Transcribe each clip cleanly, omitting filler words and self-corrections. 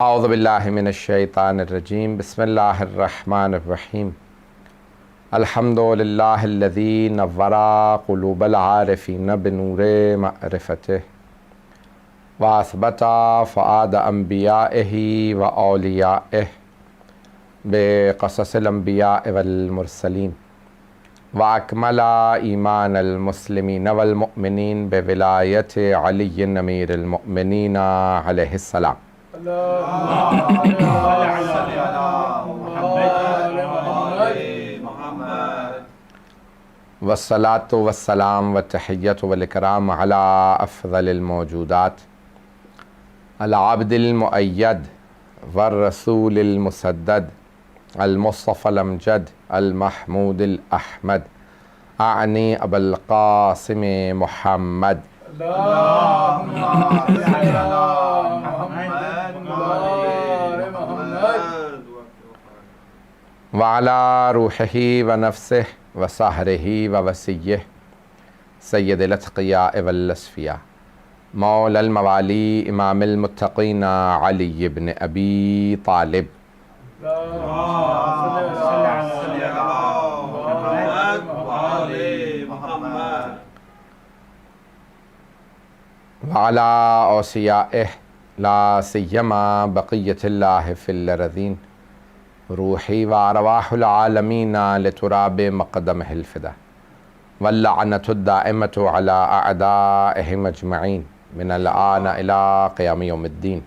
اعوذ باللہ من الشیطان الرجیم بسم اللہ الرحمن الرحیم الحمد للہ الذی نور قلوب العارفین بنور معرفتہ واثبت فؤاد انبیائہ و اولیائہ بقصص الانبیاء والمرسلین واکمل ایمان المسلمین والمؤمنین بولایت علی امیر المؤمنین علیہ السلام والصلاة والسلام والتحیۃ والاکرام علی افضل الموجودات العبد المؤید والرسول المسدد المصطفى الامجد المحمود الاحمد اعنی ابا القاسم محمد وعلى روحه ونفسه وسحره ووسيه سید الاتقیاء والاصفیاء مولا الموالی امام المتقین علی بن ابی طالب وعلى اوصیائه لا سیما بقیت اللہ فی الارضین روحی و ارواح العالمین لتراب مقدمہ الفدا واللعنۃ الدائمۃ علی اعدائہم اجمعین من الآن الی قیام یوم الدین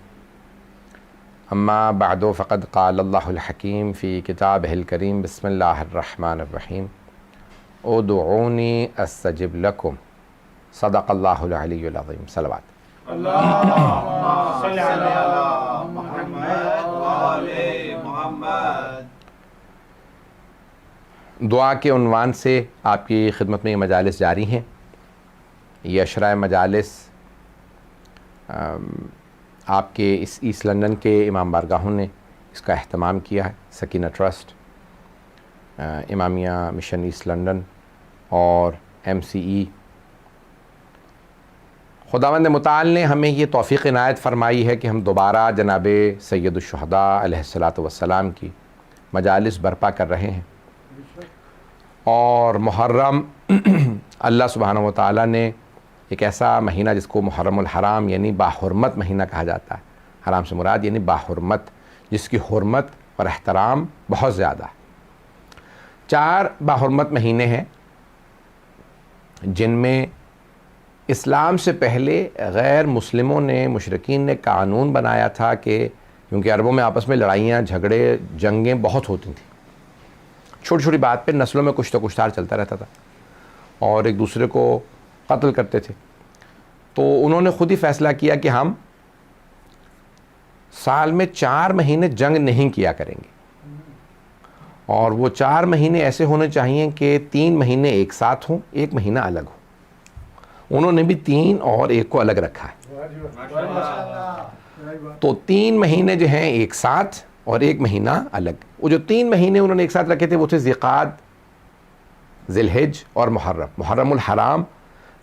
اما بعد فقد قال اللہ الحکیم فی کتابہ الکریم بسم اللہ الرحمن الرحیم ادعونی استجب لکم صدق اللہ العلی العظیم صلوات اللهم صل على محمد وآل محمد۔ دعا کے عنوان سے آپ کی خدمت میں یہ مجالس جاری ہیں۔ یہ عشرہ مجالس آپ کے اس ایسٹ لندن کے امام بارگاہوں نے اس کا اہتمام کیا ہے، Sakina trust, امامیہ mission asset London اور MCE۔ خداوند متعال نے ہمیں یہ توفیق عنایت فرمائی ہے کہ ہم دوبارہ جناب سید الشہداء علیہ الصلاۃ والسلام کی مجالس برپا کر رہے ہیں، اور محرم اللہ سبحانہ و تعالیٰ نے ایک ایسا مہینہ جس کو محرم الحرام یعنی باحرمت مہینہ کہا جاتا ہے، حرام سے مراد یعنی باحرمت، جس کی حرمت اور احترام بہت زیادہ ہے۔ 4 باحرمت مہینے ہیں جن میں اسلام سے پہلے غیر مسلموں نے، مشرکین نے قانون بنایا تھا کہ کیونکہ عربوں میں آپس میں لڑائیاں، جھگڑے، جنگیں بہت ہوتی تھیں، چھوٹی چھوٹی بات پہ نسلوں میں کچھ تو کچھ تار چلتا رہتا تھا اور ایک دوسرے کو قتل کرتے تھے۔ تو انہوں نے خود ہی فیصلہ کیا کہ ہم سال میں 4 مہینے جنگ نہیں کیا کریں گے، اور وہ 4 مہینے ایسے ہونے چاہیے کہ 3 مہینے ایک ساتھ ہوں، 1 مہینہ الگ ہو۔ انہوں نے بھی 3 اور 1 کو الگ رکھا ہے، تو 3 مہینے جو ہیں ایک ساتھ اور 1 مہینہ الگ۔ وہ جو 3 مہینے انہوں نے ایک ساتھ رکھے تھے وہ تھے ذیقعد، ذی الحج اور محرم۔ محرم الحرام،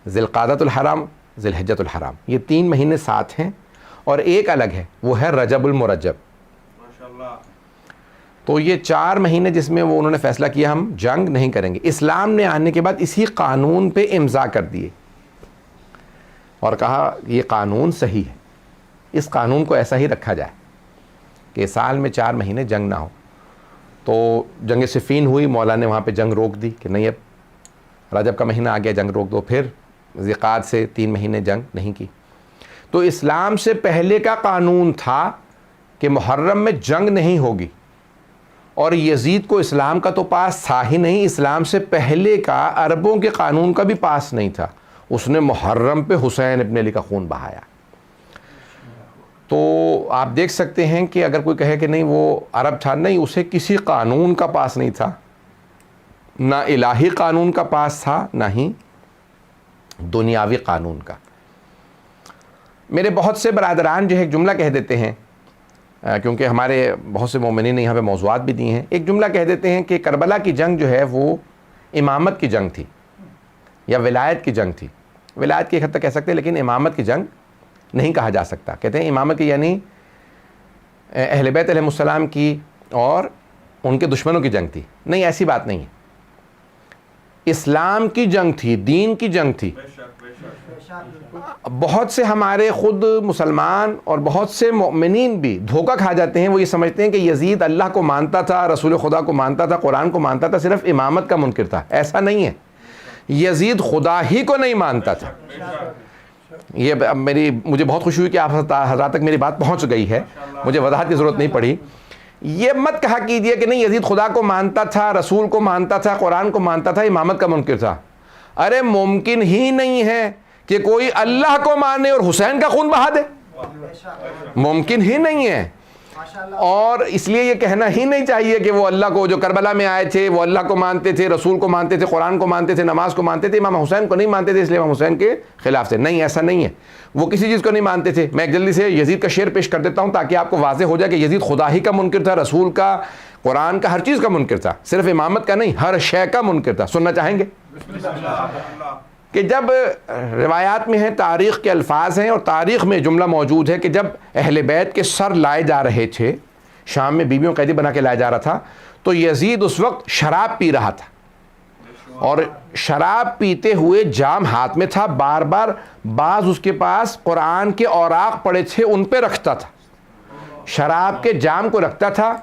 ذی القعدۃ الحرام، ذی الحجۃ الحرام، یہ 3 مہینے ساتھ ہیں، اور 1 الگ ہے، وہ ہے رجب المرجب۔ تو یہ 4 مہینے جس میں وہ انہوں نے فیصلہ کیا ہم جنگ نہیں کریں گے۔ اسلام نے آنے کے بعد اسی قانون پہ امضا کر دیے اور کہا یہ قانون صحیح ہے، اس قانون کو ایسا ہی رکھا جائے کہ سال میں 4 مہینے جنگ نہ ہو۔ تو جنگ صفین ہوئی، مولا نے وہاں پہ جنگ روک دی کہ نہیں، اب رجب کا مہینہ آ گیا، جنگ روک دو۔ پھر ذیقعد سے 3 مہینے جنگ نہیں کی۔ تو اسلام سے پہلے کا قانون تھا کہ محرم میں جنگ نہیں ہوگی، اور یزید کو اسلام کا تو پاس تھا ہی نہیں، اسلام سے پہلے کا عربوں کے قانون کا بھی پاس نہیں تھا، اس نے محرم پہ حسین ابن علی کا خون بہایا۔ تو آپ دیکھ سکتے ہیں کہ اگر کوئی کہے کہ نہیں وہ عرب تھا، نہیں، اسے کسی قانون کا پاس نہیں تھا، نہ الہی قانون کا پاس تھا، نہ ہی دنیاوی قانون کا۔ میرے بہت سے برادران جو ہے ایک جملہ کہہ دیتے ہیں، کیونکہ ہمارے بہت سے مومنین نے یہاں پہ موضوعات بھی دی ہیں، ایک جملہ کہہ دیتے ہیں کہ کربلا کی جنگ جو ہے وہ امامت کی جنگ تھی یا ولایت کی جنگ تھی۔ ولایت کی ایک حد تک کہہ سکتے ہیں، لیکن امامت کی جنگ نہیں کہا جا سکتا۔ کہتے ہیں امامت کی یعنی اہل بیت علیہ السلام کی اور ان کے دشمنوں کی جنگ تھی. نہیں، ایسی بات نہیں ہے. اسلام کی جنگ تھی، دین کی جنگ تھی. بہت سے ہمارے خود مسلمان اور بہت سے مؤمنین بھی دھوکہ کھا جاتے ہیں. وہ یہ سمجھتے ہیں کہ یزید اللہ کو مانتا تھا، رسول خدا کو مانتا تھا، قرآن کو مانتا تھا، صرف امامت کا منکر تھا. ایسا نہیں ہے. یزید خدا ہی کو نہیں مانتا تھا. یہ مجھے بہت خوشی ہوئی کہ آپ حضرات تک میری بات پہنچ گئی ہے، مجھے وضاحت کی ضرورت نہیں پڑی. یہ مت کہا کیجئے کہ نہیں یزید خدا کو مانتا تھا، رسول کو مانتا تھا، قرآن کو مانتا تھا، امامت کا منکر تھا. ارے ممکن ہی نہیں ہے کہ کوئی اللہ کو مانے اور حسین کا خون بہا دے. ممکن ہی نہیں ہے. اور اس لیے یہ کہنا ہی نہیں چاہیے کہ وہ اللہ کو، جو کربلا میں آئے تھے وہ اللہ کو مانتے تھے، رسول کو مانتے تھے، قرآن کو مانتے تھے، نماز کو مانتے تھے، امام حسین کو نہیں مانتے تھے اس لیے امام حسین کے خلاف تھے. نہیں، ایسا نہیں ہے. وہ کسی چیز کو نہیں مانتے تھے. میں ایک جلدی سے یزید کا شعر پیش کر دیتا ہوں تاکہ آپ کو واضح ہو جائے کہ یزید خدا ہی کا منکر تھا، رسول کا، قرآن کا، ہر چیز کا منکر تھا، صرف امامت کا نہیں، ہر شے کا منکر تھا. سننا چاہیں گے؟ کہ جب روایات میں ہیں، تاریخ کے الفاظ ہیں اور تاریخ میں جملہ موجود ہے کہ جب اہل بیت کے سر لائے جا رہے تھے، شام میں بیویوں قیدی بنا کے لایا جا رہا تھا، تو یزید اس وقت شراب پی رہا تھا اور شراب پیتے ہوئے جام ہاتھ میں تھا. بار بار بعض اس کے پاس قرآن کے اوراق پڑے تھے، ان پہ رکھتا تھا، شراب کے جام کو رکھتا تھا.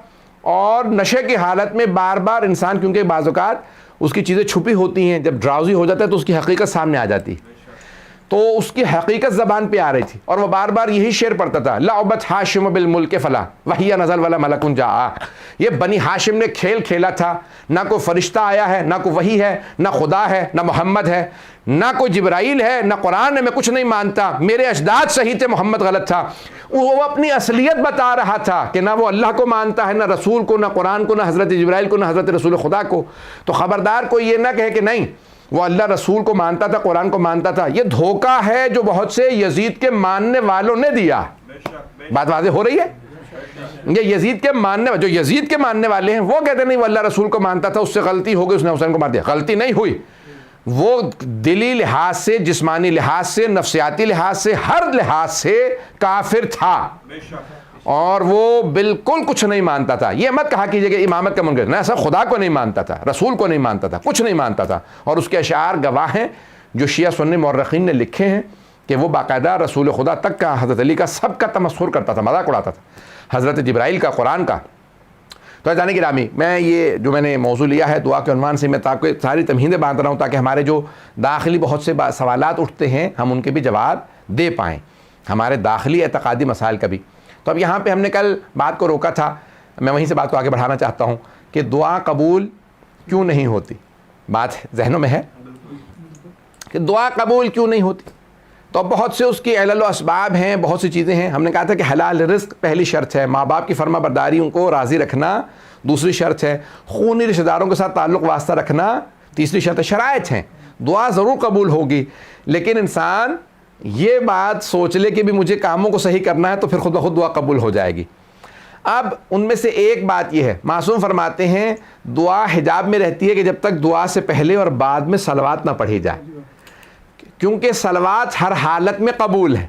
اور نشے کی حالت میں بار بار انسان، کیونکہ بعض اوقات اس کی چیزیں چھپی ہوتی ہیں، جب ڈراؤزی ہو جاتا ہے تو اس کی حقیقت سامنے آ جاتی، تو اس کی حقیقت زبان پہ آ رہی تھی اور وہ بار بار یہی شعر پڑھتا تھا، لعبت ہاشم بالملک فلا وہی نزل ولا ملک جاء. یہ بنی ہاشم نے کھیل کھیلا تھا. نہ کوئی فرشتہ آیا ہے، نہ کوئی وحی ہے، نہ خدا ہے، نہ محمد ہے، نہ کوئی جبرائیل ہے، نہ قرآن ہے. میں کچھ نہیں مانتا، میرے اجداد صحیح تھے، محمد غلط تھا. وہ اپنی اصلیت بتا رہا تھا کہ نہ وہ اللہ کو مانتا ہے، نہ رسول کو، نہ قرآن کو، نہ حضرت جبرائیل کو، نہ حضرت رسول خدا کو. تو خبردار کوئی یہ نہ کہے کہ نہیں وہ اللہ رسول کو مانتا تھا، قرآن کو مانتا تھا. یہ دھوکہ ہے جو بہت سے یزید کے ماننے والوں نے دیا. بات واضح ہو رہی ہے؟ یہ یزید کے جو یزید کے ماننے والے ہیں وہ کہتے نہیں وہ اللہ رسول کو مانتا تھا، اس سے غلطی ہو گئی، اس نے حسین کو مار دیا. غلطی نہیں ہوئی. وہ دلی لحاظ سے، جسمانی لحاظ سے، نفسیاتی لحاظ سے، ہر لحاظ سے کافر تھا اور وہ بالکل کچھ نہیں مانتا تھا. یہ مت کہا کیجئے کہ امامت کا منکر. نہ ایسا، خدا کو نہیں مانتا تھا، رسول کو نہیں مانتا تھا، کچھ نہیں مانتا تھا. اور اس کے اشعار گواہ ہیں جو شیعہ سنی مورخین نے لکھے ہیں کہ وہ باقاعدہ رسول خدا تک کا، حضرت علی کا، سب کا تمسخر کرتا تھا، مذاق اڑاتا تھا، حضرت جبرائیل کا، قرآن کا. تو جانے گرامی، میں یہ جو میں نے موضوع لیا ہے دعا کے عنوان سے، میں تاکہ ساری تمہیدیں باندھ رہا ہوں تاکہ ہمارے جو داخلی بہت سے سوالات اٹھتے ہیں ہم ان کے بھی جواب دے پائیں، ہمارے داخلی اعتقادی مسائل کا بھی. تو اب یہاں پہ ہم نے کل بات کو روکا تھا، میں وہیں سے بات کو آگے بڑھانا چاہتا ہوں کہ دعا قبول کیوں نہیں ہوتی. بات ذہنوں میں ہے کہ دعا قبول کیوں نہیں ہوتی. تو بہت سے اس کی علل و اسباب ہیں، بہت سی چیزیں ہیں. ہم نے کہا تھا کہ حلال رزق پہلی شرط ہے، ماں باپ کی فرما برداری ان کو راضی رکھنا دوسری شرط ہے، خونی رشتہ داروں کے ساتھ تعلق واسطہ رکھنا تیسری شرط ہے. شرائط ہیں، دعا ضرور قبول ہوگی، لیکن انسان یہ بات سوچ لے کہ بھی مجھے کاموں کو صحیح کرنا ہے تو پھر خود بخود دعا قبول ہو جائے گی. اب ان میں سے ایک بات یہ ہے، معصوم فرماتے ہیں دعا حجاب میں رہتی ہے کہ جب تک دعا سے پہلے اور بعد میں صلوات نہ پڑھی جائے، کیونکہ صلوات ہر حالت میں قبول ہے.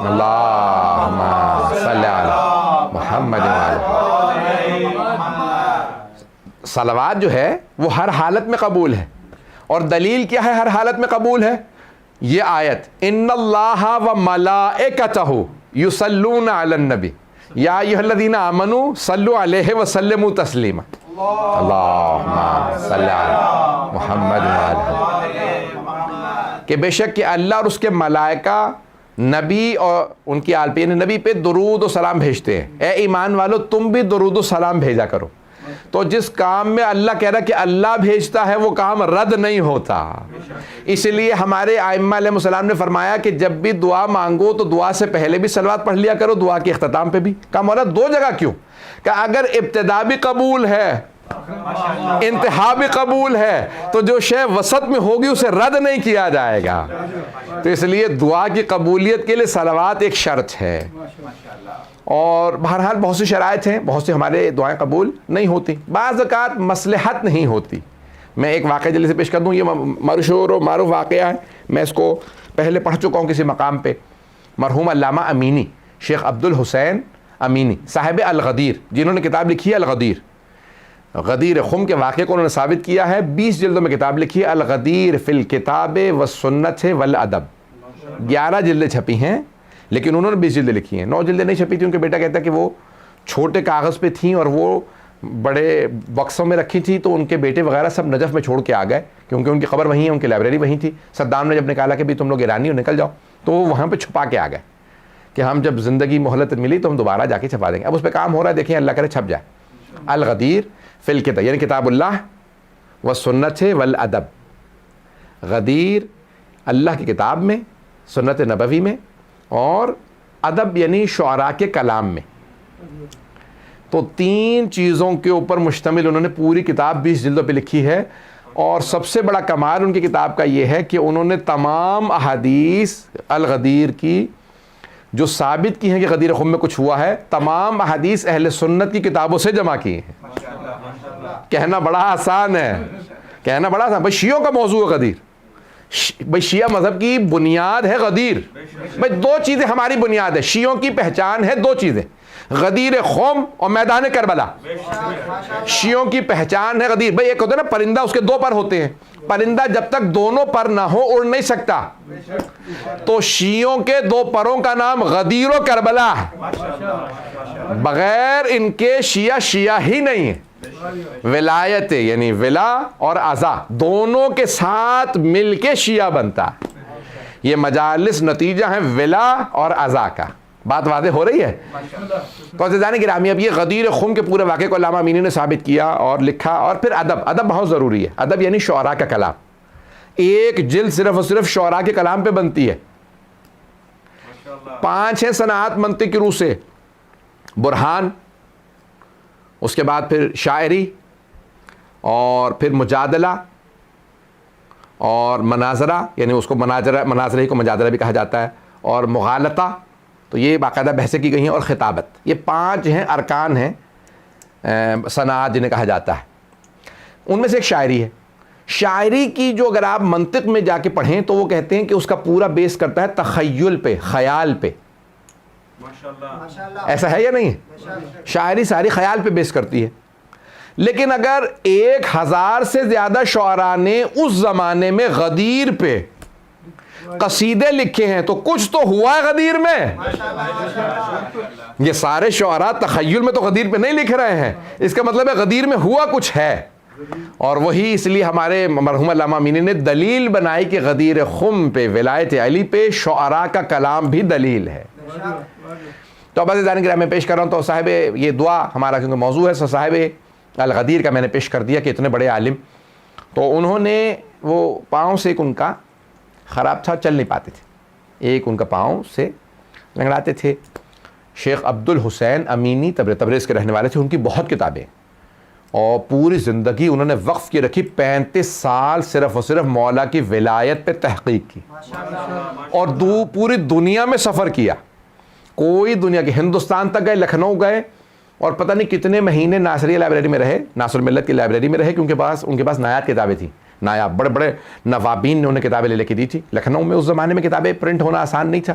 اللہم صلی علی محمد. صلوات جو ہے وہ ہر حالت میں قبول ہے. اور دلیل کیا ہے ہر حالت میں قبول ہے؟ یہ آیت، ان اللہ و ملائکتہ یصلون علی النبی یا ایھا الذین آمنوا صلوا علیہ وسلموا تسلیما. اللہم صلی علی محمد کہ بے شک کہ اللہ اور اس کے ملائکہ نبی اور ان کی آل پہ، یعنی نبی پہ درود و سلام بھیجتے ہیں. اے ایمان والو تم بھی درود و سلام بھیجا کرو. تو جس کام میں اللہ کہہ رہا کہ اللہ بھیجتا ہے وہ کام رد نہیں ہوتا. اس لیے ہمارے ائمہ علیہ السلام نے فرمایا کہ جب بھی دعا مانگو تو دعا سے پہلے بھی صلوات پڑھ لیا کرو، دعا کے اختتام پہ بھی. کہا مولا دو جگہ کیوں؟ کہ اگر ابتدا بھی قبول ہے انتہا بھی قبول ہے تو جو شے وسط میں ہوگی اسے رد نہیں کیا جائے گا. تو اس لیے دعا کی قبولیت کے لیے صلوات ایک شرط ہے. اور بہرحال بہت سی شرائط ہیں، بہت سے ہمارے دعائیں قبول نہیں ہوتی. بعض اوقات مصلحت نہیں ہوتی. میں ایک واقعہ جلدی سے پیش کر دوں، یہ مشہور و معروف واقعہ ہے، میں اس کو پہلے پڑھ چکا ہوں کسی مقام پہ. مرحوم علامہ امینی، شیخ عبد الحسین امینی صاحب الغدیر، جنہوں نے کتاب لکھی ہے الغدیر، غدیر خم کے واقعے کو انہوں نے ثابت کیا ہے، 20 جلدوں میں کتاب لکھی ہے الغدیر فی الکتاب والسنت والادب، 11 جلدیں چھپی ہیں، لیکن انہوں نے 20 جلدیں لکھی ہیں، 9 جلدیں نہیں چھپی تھیں، ان کے بیٹا کہتا ہے کہ وہ چھوٹے کاغذ پہ تھیں اور وہ بڑے بکسوں میں رکھی تھی، تو ان کے بیٹے وغیرہ سب نجف میں چھوڑ کے آ گئے، کیونکہ ان کی قبر وہیں ہے، ان کی لائبریری وہیں تھی۔ صدام نے جب نکالا کہ بھی تم لوگ ایرانی ہو نکل جاؤ، تو وہ وہاں پہ چھپا کے آ گئے کہ ہم جب زندگی مہلت ملی تو ہم دوبارہ جا کے چھپا دیں گے۔ اب اس پہ کام ہو رہا ہے، دیکھیں اللہ کرے چھپ جائے۔ الغدیر فی الکتاب یعنی کتاب اللہ والسنت والادب، غدیر اللہ کی کتاب میں، سنت نبوی میں، اور ادب یعنی شعراء کے کلام میں۔ تو 3 چیزوں کے اوپر مشتمل انہوں نے پوری کتاب 20 جلدوں پہ لکھی ہے، اور سب سے بڑا کمال ان کی کتاب کا یہ ہے کہ انہوں نے تمام احادیث الغدیر کی جو ثابت کی ہیں کہ غدیر خم میں کچھ ہوا ہے، تمام احادیث اہل سنت کی کتابوں سے جمع کی ہیں۔ کہنا بڑا آسان ہے، کہنا بڑا آسان، بھائی شیعوں کا موضوع ہے غدیر، بھائی شیعہ مذہب کی بنیاد ہے غدیر، بھائی 2 چیزیں ہماری بنیاد ہے، شیعوں کی پہچان ہے 2 چیزیں، غدیر خم اور میدان کربلا۔ شیعوں کی پہچان ہے غدیر، بھائی ایک ہوتا ہے نا پرندہ، اس کے 2 پر ہوتے ہیں، پرندہ جب تک دونوں پر نہ ہو اڑ نہیں سکتا، تو شیعوں کے 2 پروں کا نام غدیر و کربلا ہے، بغیر ان کے شیعہ ہی نہیں ہے۔ ولایت یعنی ولا اور عزا دونوں کے ساتھ مل کے شیعہ بنتا ہے، یہ مجالس نتیجہ ہیں ولا اور عزا کا۔ بات واضح ہو رہی ہے؟ تو عزیزان گرامی، اب یہ غدیر خم کے پورے واقعے کو علامہ امینی نے ثابت کیا اور لکھا۔ اور پھر ادب بہت ضروری ہے، ادب یعنی شعراء کا کلام، ایک جلد صرف اور صرف شعراء کے کلام پہ بنتی ہے، 5 ہیں صنعات منطق کی روح سے، برہان، اس کے بعد پھر شاعری، اور پھر مجادلہ، اور مناظرہ یعنی اس کو مناظرہ کو مجادلہ بھی کہا جاتا ہے، اور مغالطہ، تو یہ باقاعدہ بحثیں کی گئی ہیں، اور خطابت، یہ 5 ہیں ارکان ہیں صنعات جنہیں کہا جاتا ہے۔ ان میں سے ایک شاعری ہے۔ شاعری کی جو اگر آپ منطق میں جا کے پڑھیں تو وہ کہتے ہیں کہ اس کا پورا بیس کرتا ہے تخیل پہ، خیال پہ۔ ایسا ہے یا نہیں ہے؟ شاعری ساری خیال پہ بیس کرتی ہے، لیکن اگر 1000 سے زیادہ شعراء نے اس زمانے میں غدیر پہ قصیدے لکھے ہیں، تو کچھ تو ہوا ہے غدیر میں۔ یہ سارے شعراء تخیل میں تو غدیر پہ نہیں لکھ رہے ہیں، اس کا مطلب ہے غدیر میں ہوا کچھ ہے، اور وہی اس لیے ہمارے مرحوم علامہ امینی نے دلیل بنائی کہ غدیر خم پہ، ولایت علی پہ شعراء کا کلام بھی دلیل ہے۔ تو اب عزیزان گرامی میں پیش کر رہا ہوں، تو صاحب یہ دعا ہمارا کیونکہ موضوع ہے، صاحب الغدیر کا میں نے پیش کر دیا کہ اتنے بڑے عالم، تو انہوں نے وہ پاؤں سے ایک ان کا خراب تھا، چل نہیں پاتے تھے، ایک ان کا پاؤں سے لنگڑاتے تھے۔ شیخ عبد الحسین امینی تبریز کے رہنے والے تھے، ان کی بہت کتابیں، اور پوری زندگی انہوں نے وقف کی رکھی، 35 سال صرف اور صرف مولا کی ولایت پہ تحقیق کی، اور پوری دنیا میں سفر کیا، کوئی دنیا کے ہندوستان تک گئے، لکھنؤ گئے، اور پتہ نہیں کتنے مہینے ناصریہ لائبریری میں رہے، ناصر ملت کی لائبریری میں رہے، کیونکہ ان کے پاس نایاب کتابیں تھیں، نایاب بڑے بڑے نوابین نے انہیں کتابیں لے کے دی تھی۔ لکھنؤ میں اس زمانے میں کتابیں پرنٹ ہونا آسان نہیں تھا،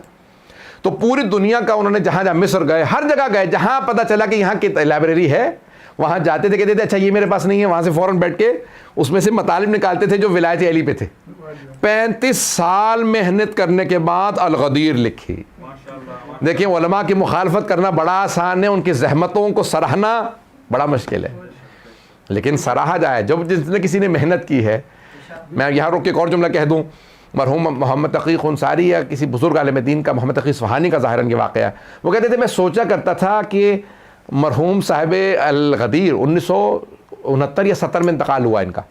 تو پوری دنیا کا انہوں نے جہاں جہاں مصر گئے، ہر جگہ گئے، جہاں پتہ چلا کہ یہاں کی لائبریری ہے وہاں جاتے تھے، کہتے تھے اچھا یہ میرے پاس نہیں ہے، وہاں سے فوراً بیٹھ کے اس میں سے مطالب نکالتے تھے جو ولایت علی پہ تھے۔ 35 سال محنت کرنے کے بعد الغدیر لکھی۔ دیکھیں علماء کی مخالفت کرنا بڑا آسان ہے، ان کی زحمتوں کو سراہنا بڑا مشکل ہے، لیکن سراہا جائے جب جس نے کسی نے محنت کی ہے۔ میں یہاں رک کے ایک اور جملہ کہہ دوں، مرحوم محمد تقی خنساری یا کسی بزرگ عالم دین کا، محمد تقی اصفہانی کا ظاہراً یہ واقعہ ہے، وہ کہتے تھے میں سوچا کرتا تھا کہ مرحوم صاحب الغدیر 1969 یا 70 میں انتقال ہوا ان کا،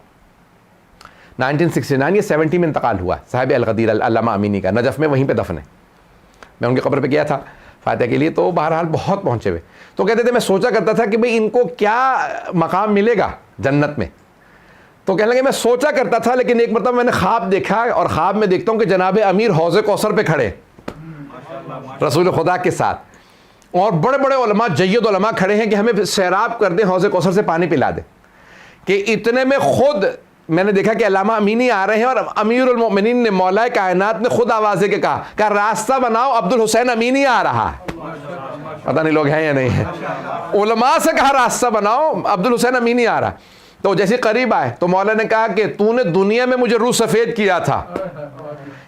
1969 یا 70 میں انتقال ہوا صاحب الغدیر علامہ امینی کا، نجف میں وہیں پہ دفن ہے۔ میں ان کی قبر پہ گیا تھا فاتحہ کے لیے، تو بہرحال بہت پہنچے ہوئے، تو کہتے تھے میں سوچا کرتا تھا کہ بھئی ان کو کیا مقام ملے گا جنت میں، تو کہنے لگے میں سوچا کرتا تھا، لیکن ایک مرتبہ میں نے خواب دیکھا، اور خواب میں دیکھتا ہوں کہ جناب امیر حوض کوثر پہ کھڑے رسول خدا کے ساتھ، اور بڑے بڑے علماء، جید علماء کھڑے ہیں کہ ہمیں سیراب کر دیں، حوض کوثر سے پانی پلا دیں، کہ اتنے میں خود میں نے دیکھا کہ علامہ امینی آ رہے ہیں اور امیر المؤمنین نے مولا کائنات نے خود آواز دے کے کہا کہ راستہ بناؤ عبد الحسین امینی آ رہا ہے. پتہ نہیں لوگ ہیں یا نہیں ہیں. علماء سے کہا راستہ بناؤ عبد الحسین امینی آ رہا. تو جیسے قریب آئے تو مولا نے کہا کہ تو نے دنیا میں مجھے روح سفید کیا تھا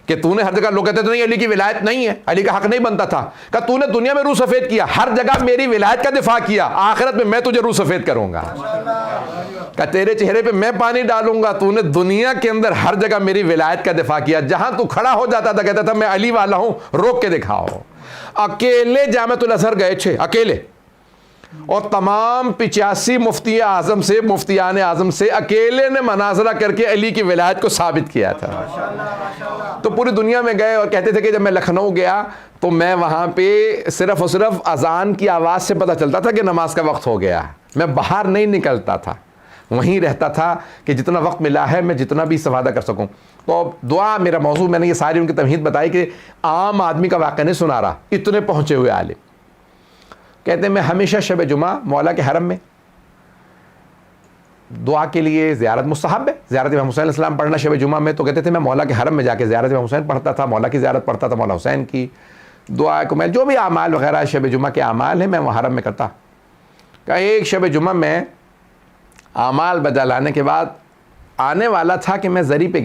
کہ تو نے ہر جگہ، لوگ کہتے تھے نہیں علی کی ولایت نہیں ہے، علی کا حق نہیں بنتا تھا، کہا تو نے دنیا میں روح سفید کیا، ہر جگہ میری ولایت کا دفاع کیا، آخرت میں تجھے روح سفید کروں گا. کہا تیرے چہرے پہ میں پانی ڈالوں گا، تو نے دنیا کے اندر ہر جگہ میری ولایت کا دفاع کیا، جہاں تو کھڑا ہو جاتا تھا کہتا تھا میں علی والا ہوں، روک کے دکھاؤ. اکیلے جامعۃ الازہر گئے تھے، اکیلے، اور تمام 85 مفتی اعظم سے، مفتیان اعظم سے اکیلے نے مناظرہ کر کے علی کی ولایت کو ثابت کیا تھا. تو پوری دنیا میں گئے اور کہتے تھے کہ جب میں لکھنؤ گیا تو میں وہاں پہ صرف اور صرف اذان کی آواز سے پتہ چلتا تھا کہ نماز کا وقت ہو گیا. میں باہر نہیں نکلتا تھا، وہیں رہتا تھا کہ جتنا وقت ملا ہے میں جتنا بھی استفادہ کر سکوں. تو دعا میرا موضوع، میں نے یہ ساری ان کی تمہید بتائی کہ عام آدمی کا واقعہ نہیں سنا رہا، اتنے پہنچے ہوئے عالم. کہتے ہیں میں ہمیشہ شب جمعہ مولا کے حرم میں دعا کے لیے، زیارت مستحب ہے، زیارت امام حسین علیہ السلام پڑھنا شب جمعہ میں، تو کہتے تھے میں مولا کے حرم میں جا کے زیارت امام حسین پڑھتا تھا، مولا کی زیارت پڑھتا تھا، مولا حسین کی دعا کو میں جو بھی اعمال وغیرہ شب جمعہ کے اعمال ہیں میں وہ حرم میں کرتا. کہ ایک شب جمعہ میں اعمال بجا لانے کے بعد آنے والا تھا کہ میں زری پہ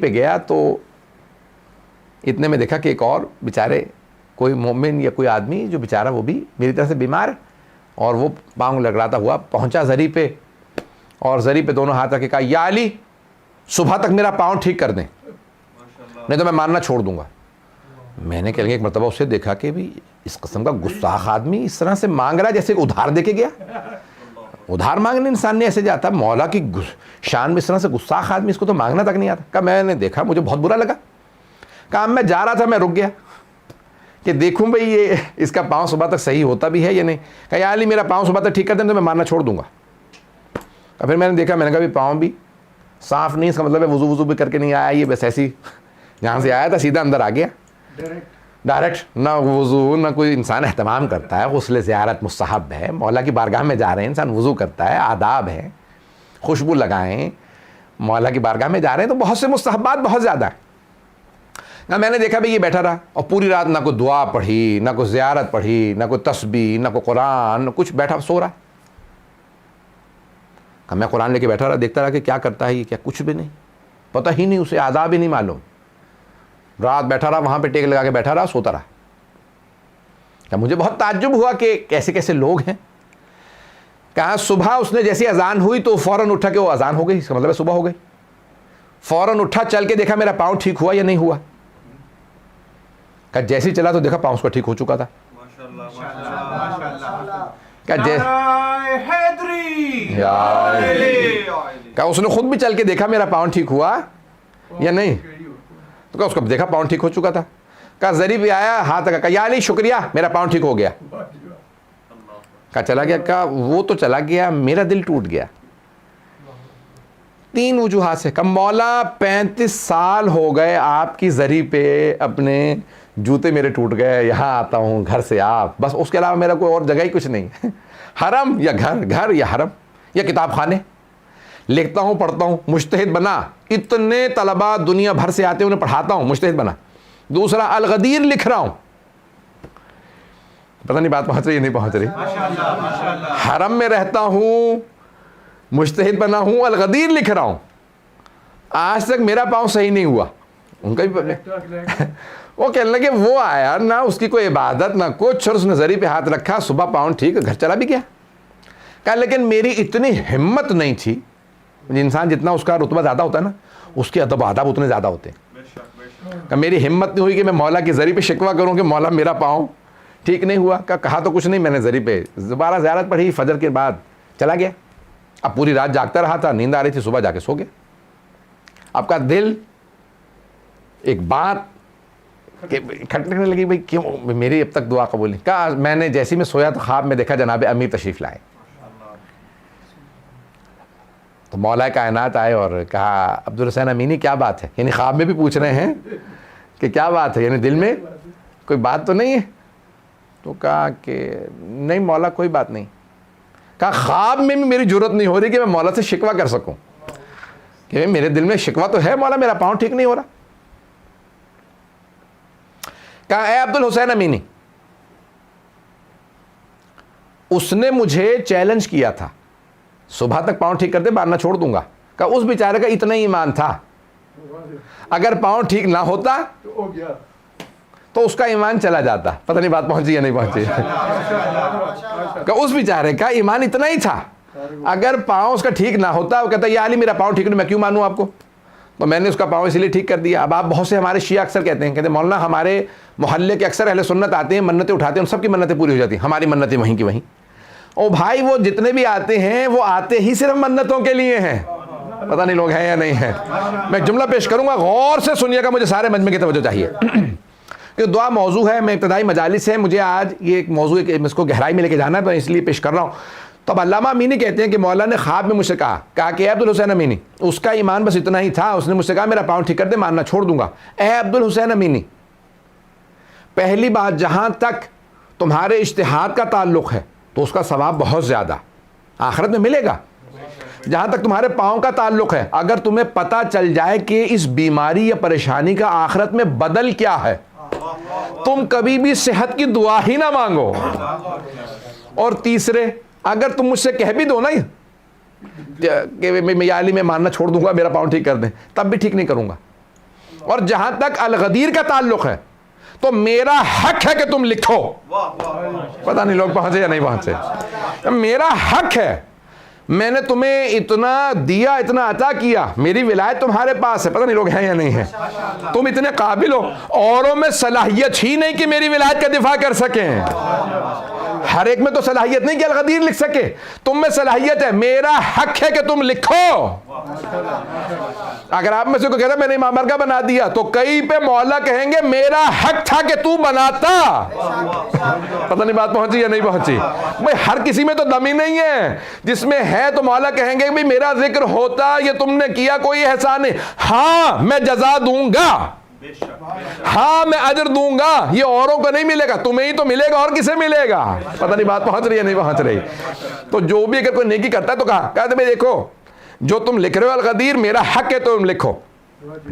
گیا تو اتنے میں دیکھا کہ ایک اور بیچارے کوئی مومن یا کوئی آدمی جو بیچارہ وہ بھی میری طرح سے بیمار ہے، اور وہ پاؤں لگڑاتا ہوا پہنچا زری پہ، اور زری پہ دونوں ہاتھ رکھ کے کہا یا علی صبح تک میرا پاؤں ٹھیک کر دیں نہیں تو میں مارنا چھوڑ دوں گا. میں نے ایک مرتبہ اسے دیکھا کہ بھی اس قسم کا گستاخ آدمی اس طرح سے مانگ رہا ہے جیسے ادھار دے کے گیا. ادھار مانگنے انسان نہیں ایسے جاتا، مولا کی شان میں اس طرح سے گستاخ آدمی، اس کو تو مانگنا تک نہیں آتا. کہا میں نے دیکھا مجھے بہت برا لگا. کہا میں جا رہا تھا، میں رک گیا کہ دیکھوں بھئی یہ اس کا پاؤں صبح تک صحیح ہوتا بھی ہے یا نہیں. کہا یا علی میرا پاؤں صبح تک ٹھیک کر دیں تو میں مارنا چھوڑ دوں گا. پھر میں نے دیکھا، میں نے کہا بھی پاؤں بھی صاف نہیں، اس کا مطلب ہے وضو بھی کر کے نہیں آیا، یہ بس ایسی جہاں سے آیا تھا سیدھا اندر آ گیا ڈائریکٹ. نہ وضو نہ کوئی انسان اہتمام کرتا ہے، غسل زیارت مستحب ہے، مولا کی بارگاہ میں جا رہے ہیں انسان وضو کرتا ہے، آداب ہے، خوشبو لگائیں، مولا کی بارگاہ میں جا رہے ہیں تو بہت سے مستحبات بہت زیادہ ہیں. میں نے دیکھا بھئی یہ بیٹھا رہا اور پوری رات نہ کوئی دعا پڑھی، نہ کوئی زیارت پڑھی، نہ کوئی تسبیح، نہ کوئی قرآن، نہ کچھ، بیٹھا سو رہا. میں قرآن لے کے بیٹھا رہا، دیکھتا رہا کہ کیا کرتا ہے یہ، کیا کچھ بھی نہیں پتہ ہی نہیں، اسے آداب ہی نہیں معلوم. رات بیٹھا رہا وہاں پہ ٹیک لگا کے بیٹھا رہا، سوتا رہا. کیا مجھے بہت تعجب ہوا کہ کیسے کیسے لوگ ہیں. کہا صبح اس نے جیسی اذان ہوئی تو فوراً اٹھا کہ وہ اذان ہو گئی، اس کا مطلب ہے صبح ہو گئی. فوراً اٹھا چل کے دیکھا میرا پاؤں ٹھیک ہوا یا نہیں ہوا. کہ جیسے چلا تو دیکھا پاؤں اس کا ٹھیک ہو چکا تھا. کہ اس نے خود بھی چل کے دیکھا میرا پاؤں ٹھیک ہوا یا نہیں، تو اس کو دیکھا پاؤں ٹھیک ہو چکا تھا. کہا زری بھی آیا ہاتھ لگا، کہا یا علی شکریہ میرا پاؤں ٹھیک ہو گیا. کہا چلا گیا. کہا وہ تو چلا گیا، میرا دل ٹوٹ گیا 3 وجوہات سے. کہ مولا 35 سال ہو گئے آپ کی زری پہ، اپنے جوتے میرے ٹوٹ گئے، یہاں آتا ہوں گھر سے آپ، بس اس کے علاوہ میرا کوئی اور جگہ ہی کچھ نہیں. حرم یا گھر یا حرم یا کتاب خانے، لکھتا ہوں پڑھتا ہوں، مجتہد بنا، اتنے طلباء دنیا بھر سے آتے ہیں انہیں پڑھاتا ہوں، مجتہد بنا. دوسرا الغدیر لکھ رہا ہوں، پتہ نہیں بات پہنچ رہی ہے نہیں پہنچ رہی. حرم میں رہتا ہوں، مجتہد بنا ہوں، الغدیر لکھ رہا ہوں، آج تک میرا پاؤں صحیح نہیں ہوا. ان کا بھی وہ کہنے لگے وہ آیا نہ اس کی کوئی عبادت نہ کچھ، اور اس نے زری پہ ہاتھ رکھا، صبح پاؤں ٹھیک، گھر چلا بھی گیا. کہا لیکن میری اتنی ہمت نہیں تھی. انسان جتنا اس کا رتبہ زیادہ ہوتا ہے نا، اس کے ادب آداب اتنے زیادہ ہوتے ہیں. کہ میری ہمت نہیں ہوئی کہ میں مولا کی زری پہ شکوہ کروں کہ مولا میرا پاؤں ٹھیک نہیں ہوا. کہا تو کچھ نہیں، میں نے زری پہ دوبارہ زیارت پڑھی، فجر کے بعد چلا گیا. اب پوری رات جاگتا رہا تھا، نیند آ رہی تھی، صبح جا کے سو گیا. آپ کا دل ایک بات کھٹکنے لگی، بھائی کیوں میری اب تک دعا قبول نہیں. کہا میں نے جیسے میں سویا تو خواب میں دیکھا جناب امیر تشریف لائے. تو مولا کائنات آئے اور کہا عبد الحسین امینی کیا بات ہے، یعنی خواب میں بھی پوچھ رہے ہیں کہ کیا بات ہے، یعنی دل میں کوئی بات تو نہیں ہے. تو کہا کہ نہیں مولا کوئی بات نہیں. کہا خواب میں بھی میری جرت نہیں ہو رہی کہ میں مولا سے شکوہ کر سکوں. کہ میرے دل میں شکوہ تو ہے مولا میرا پاؤں ٹھیک نہیں ہو رہا. کہا اے عبد الحسین امینی, اس نے مجھے چیلنج کیا تھا صبح تک پاؤں ٹھیک کر دے مارنا چھوڑ دوں گا. کہا اس بیچارے کا اتنا ہی ایمان تھا, اگر پاؤں ٹھیک نہ ہوتا تو اس کا ایمان چلا جاتا. پتہ نہیں بات پہنچی یا نہیں پہنچی. کہ اس بیچارے کا ایمان اتنا ہی تھا, اگر پاؤں اس کا ٹھیک نہ ہوتا وہ کہتا یا علی میرا پاؤں ٹھیک نہیں, میں کیوں مانوں آپ کو, تو میں نے اس کا پاؤں اسی لیے ٹھیک کر دیا. اب آپ بہت سے ہمارے شیعہ اکثر کہتے ہیں مولانا ہمارے محلے کے اکثر اہل سنت آتے ہیں منتیں اٹھاتے ہیں, ان سب کی منتیں پوری ہو جاتی ہیں, ہماری منتیں وہیں کی وہیں. او بھائی وہ جتنے بھی آتے ہیں وہ آتے ہی صرف منتوں کے لیے ہیں. پتہ نہیں لوگ ہیں یا نہیں ہیں. میں جملہ پیش کروں گا, غور سے سنیے گا, مجھے سارے مجمع کی توجہ چاہیے. یہ دعا موضوع ہے, میں ابتدائی مجالس ہے, مجھے آج یہ ایک موضوع اس کو گہرائی میں لے کے جانا ہے تو اس لیے پیش کر رہا ہوں. تو اب علامہ امینی کہتے ہیں کہ مولا نے خواب میں مجھ سے کہا کہ اے عبد الحسین امینی, اس کا ایمان بس اتنا ہی تھا, اس نے مجھ سے کہا میرا پاؤں ٹھیک کر دے مارنا چھوڑ دوں گا. اے عبد الحسین امینی, پہلی بات جہاں تک تمہارے اجتہاد کا تعلق ہے تو اس کا ثواب بہت زیادہ آخرت میں ملے گا. جہاں تک تمہارے پاؤں کا تعلق ہے, اگر تمہیں پتہ چل جائے کہ اس بیماری یا پریشانی کا آخرت میں بدل کیا ہے, تم کبھی بھی صحت کی دعا ہی نہ مانگو. اور تیسرے, اگر تم مجھ سے کہہ بھی دو نا کہ یا علی میں ماننا چھوڑ دوں گا میرا پاؤں ٹھیک کر دیں, تب بھی ٹھیک نہیں کروں گا. اور جہاں تک الغدیر کا تعلق ہے تو میرا حق ہے کہ تم لکھو. پتہ نہیں لوگ پہنچے یا نہیں پہنچے. میرا حق ہے, میں نے تمہیں اتنا دیا, اتنا عطا کیا, میری ولایت تمہارے پاس ہے. پتہ نہیں لوگ ہیں یا نہیں ہیں. تم اتنے قابل ہو, اوروں میں صلاحیت ہی نہیں کہ میری ولایت کا دفاع کر سکیں. ہر ایک میں تو صلاحیت نہیں کہ الغدیر لکھ سکے, تم میں صلاحیت ہے, میرا حق ہے کہ تم لکھو. اگر آپ میں سے کوئی کہتا ہے میں نے امام مرگا بنا دیا, تو کئی پہ مولا کہیں گے میرا حق تھا کہ تو بناتا. پتہ نہیں بات پہنچی یا نہیں پہنچی. بھائی ہر کسی میں تو دم ہی نہیں ہے, جس میں ہے تو مولا کہیں گے میرا ذکر ہوتا, یہ تم نے کیا کوئی احسان نہیں, ہاں میں جزا دوں گا, ہاں میں اجر دوں گا, یہ اوروں کو نہیں ملے گا, تمہیں ہی تو ملے گا, اور کسے ملے گا. پتہ نہیں بات پہنچ رہی ہے نہیں پہنچ رہی. تو جو بھی اگر کوئی نیکی کرتا ہے تو کہتے بھائی دیکھو جو تم لکھ رہے ہو الغدیر میرا حق ہے تو تم لکھو.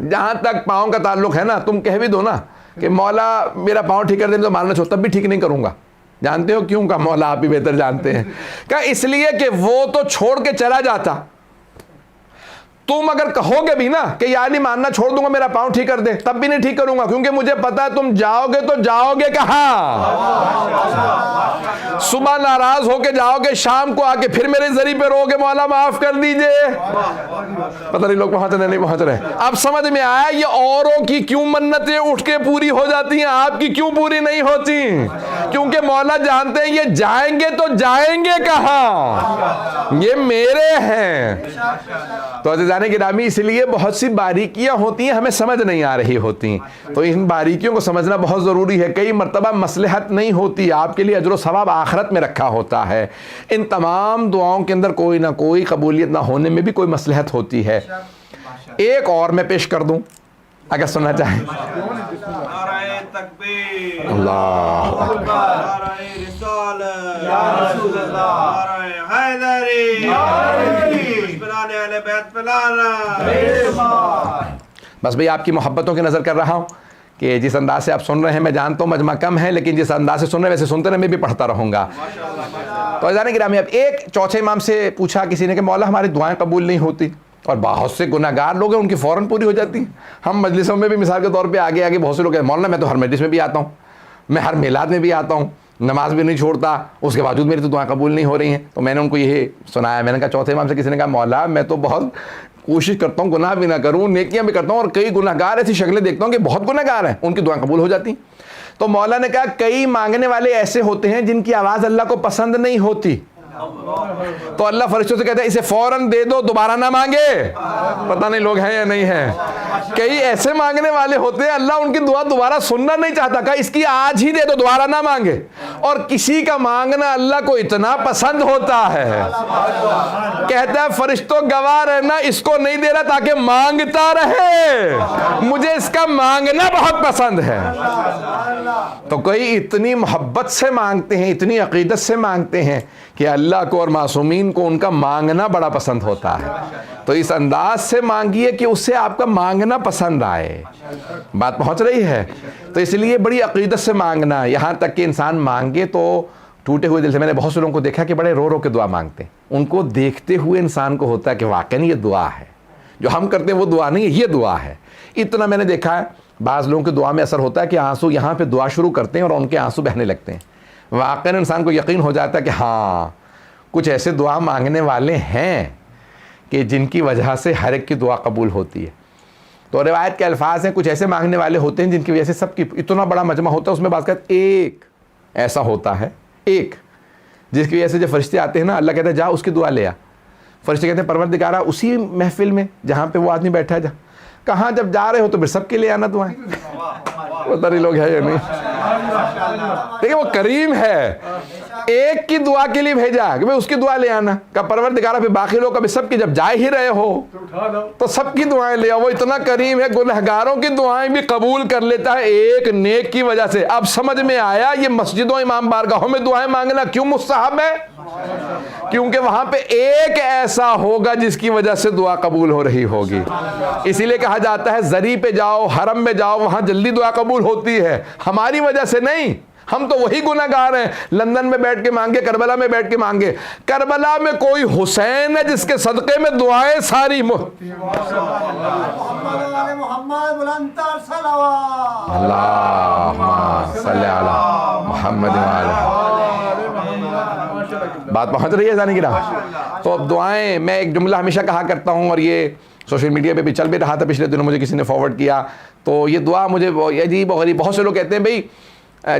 جہاں تک پاؤں کا تعلق ہے نا, تم کہہ بھی دو نا کہ مولا میرا پاؤں ٹھیک کر دیں تو ماننا چھوڑ, تب بھی ٹھیک نہیں کروں گا. جانتے ہو کیوں؟ کا مولا آپ ہی بہتر جانتے ہیں. کہ اس لیے کہ وہ تو چھوڑ کے چلا جاتا, تم اگر کہو گے بھی نا کہ یا علی ماننا چھوڑ دوں گا میرا پاؤں ٹھیک کر دے, تب بھی نہیں ٹھیک کروں گا, کیونکہ مجھے پتا ہے تم جاؤ گے تو جاؤ گے کہاں. صبح ناراض ہو کے جاؤ گے, شام کو آ کے پھر میرے ذریعے پہ رو گے مولا معاف کر دیجئے. پتہ نہیں لوگ پہنچ رہے نہیں پہنچ رہے. اب سمجھ میں آیا یہ اوروں کی کیوں منتیں اٹھ کے پوری ہو جاتی ہیں, آپ کی کیوں پوری نہیں ہوتی. کیونکہ مولا جانتے ہیں یہ جائیں گے تو جائیں گے کہاں, یہ میرے ہیں. تو عزیزان گرامی, اس لیے بہت سی باریکیاں ہوتی ہیں ہمیں سمجھ نہیں آ رہی ہوتی, تو ان باریکیوں کو سمجھنا بہت ضروری ہے. کئی مرتبہ مصلحت نہیں ہوتی, آپ کے لیے اجر و ثواب آخرت میں رکھا ہوتا ہے. ان تمام دعاؤں کے اندر کوئی نہ کوئی قبولیت نہ ہونے میں بھی کوئی مصلحت ہوتی ہے. ایک اور میں پیش کر دوں اگر سننا چاہیں. نعرہ تکبیر, اللہ نعرہ رسالت, یا رسول اللہ, نعرہ حیدری, دشمنان اہل بیت پہ لعنت. بس بھئی آپ کی محبتوں کی نظر کر رہا ہوں کہ جس انداز سے آپ سن رہے ہیں, میں جانتا ہوں مجمع کم ہے, لیکن جس انداز سے سن رہے ہیں ویسے سنتے رہے, میں بھی پڑھتا رہوں گا. تو عزیزان گرامی, اب ایک چوتھے امام سے پوچھا کسی نے کہ مولا ہماری دعائیں قبول نہیں ہوتی, اور بہت سے گناہ گار لوگ ہیں ان کی فوراً پوری ہو جاتی ہیں. ہم مجلسوں میں بھی مثال کے طور پہ آگے آگے بہت سے لوگ ہیں, مولانا میں تو ہر مجلس میں بھی آتا ہوں, میں ہر میلاد میں بھی آتا ہوں, نماز بھی نہیں چھوڑتا, اس کے باوجود میری تو دعائیں قبول نہیں ہو رہی ہیں. تو میں نے ان کو یہ سنایا, میں نے کہا چوتھے امام سے کسی نے کہا مولا میں تو بہت کوشش کرتا ہوں گناہ بھی نہ کروں, نیکیاں بھی کرتا ہوں, اور کئی گناہ گار ایسی شکلیں دیکھتا ہوں کہ بہت گناہ گار ہیں, ان کی دعائیں قبول ہو جاتی ہیں. تو مولا نے کہا کئی مانگنے والے ایسے ہوتے ہیں جن کی آواز اللہ کو پسند نہیں ہوتی, تو اللہ فرشتوں سے کہتا ہے اسے فوراً دے دو, دوبارہ نہ مانگے. پتہ نہیں لوگ ہیں یا نہیں ہیں. کئی ایسے مانگنے والے ہوتے ہیں اللہ ان کی دعا دوبارہ سننا نہیں چاہتا, کہ اس کی آج ہی دے دو, دوبارہ نہ مانگے. اور کسی کا مانگنا اللہ کو اتنا پسند ہوتا ہے, کہتا ہے فرشتوں گواہ رہنا, اس کو نہیں دے رہا تاکہ مانگتا رہے, مجھے اس کا مانگنا بہت پسند ہے. تو کوئی اتنی محبت سے مانگتے ہیں, اتنی عقیدت سے مانگتے ہیں کہ اللہ اللہ کو اور معصومین کو ان کا مانگنا بڑا پسند ہوتا ہے، تو اس انداز سے مانگیے کہ اس سے آپ کا مانگنا پسند آئے. بات پہنچ رہی ہے؟ تو اس لیے بڑی عقیدت سے مانگنا، یہاں تک کہ انسان مانگے تو ٹوٹے ہوئے دل سے. میں نے بہت سے لوگوں کو دیکھا کہ بڑے رو رو کے دعا مانگتے ہیں، ان کو دیکھتے ہوئے انسان کو ہوتا ہے کہ واقعی یہ دعا ہے، جو ہم کرتے ہیں وہ دعا نہیں ہے، یہ دعا ہے. اتنا میں نے دیکھا ہے. بعض لوگوں کی دعا میں اثر ہوتا ہے کہ آنسو یہاں پہ دعا شروع کرتے ہیں اور ان کے آنسو بہنے لگتے ہیں. واقعی انسان کو یقین ہو جاتا ہے کہ ہاں کچھ ایسے دعا مانگنے والے ہیں کہ جن کی وجہ سے ہر ایک کی دعا قبول ہوتی ہے. تو روایت کے الفاظ ہیں، کچھ ایسے مانگنے والے ہوتے ہیں جن کی وجہ سے سب کی، اتنا بڑا مجمع ہوتا ہے اس میں بعض اوقات ایک ایسا ہوتا ہے، ایک جس کی وجہ سے جب فرشتے آتے ہیں نا، اللہ کہتا ہے جا اس کی دعا لے آ. فرشتے کہتے ہیں پروردگارا اسی محفل میں جہاں پہ وہ آدمی بیٹھا ہے، جا. کہاں جب جا رہے ہو تو پھر سب کے لیے آنا دعائیں. پتہ نہیں لوگ ہے یا نہیں. دیکھیں وہ کریم ہے، ایک کی دعا کے لیے بھیجا کہ اس کی دعا لے آنا. کہ پروردگارا پھر باقی لوگ ابھی سب کی جب جا ہی رہے ہو تو سب کی دعائیں لے آؤ. وہ اتنا کریم ہے، گنہگاروں کی دعائیں بھی قبول کر لیتا ہے ایک نیک کی وجہ سے. اب سمجھ میں آیا یہ مسجدوں امام بارگاہوں میں دعائیں مانگنا کیوں مستحب ہے؟ کیونکہ وہاں پہ ایک ایسا ہوگا جس کی وجہ سے دعا قبول ہو رہی ہوگی. اسی لیے کہا جاتا ہے زری پہ جاؤ، حرم میں جاؤ، وہاں جلدی دعا قبول ہوتی ہے، ہماری وجہ سے نہیں. ہم تو وہی گناہگار ہیں، لندن میں بیٹھ کے مانگے، کربلا میں بیٹھ کے مانگے. کربلا میں کوئی حسین ہے جس کے صدقے میں دعائیں ساری اللہم صلی علی محمد بات پہنچ رہی ہے جانے کی راہ. تو اب دعائیں، میں ایک جملہ ہمیشہ کہا کرتا ہوں اور یہ سوشل میڈیا پہ بھی چل بھی رہا تھا پچھلے دنوں، مجھے کسی نے فارورڈ کیا. تو یہ دعا مجھے عجیب و غریب، بہت سے لوگ کہتے ہیں بھئی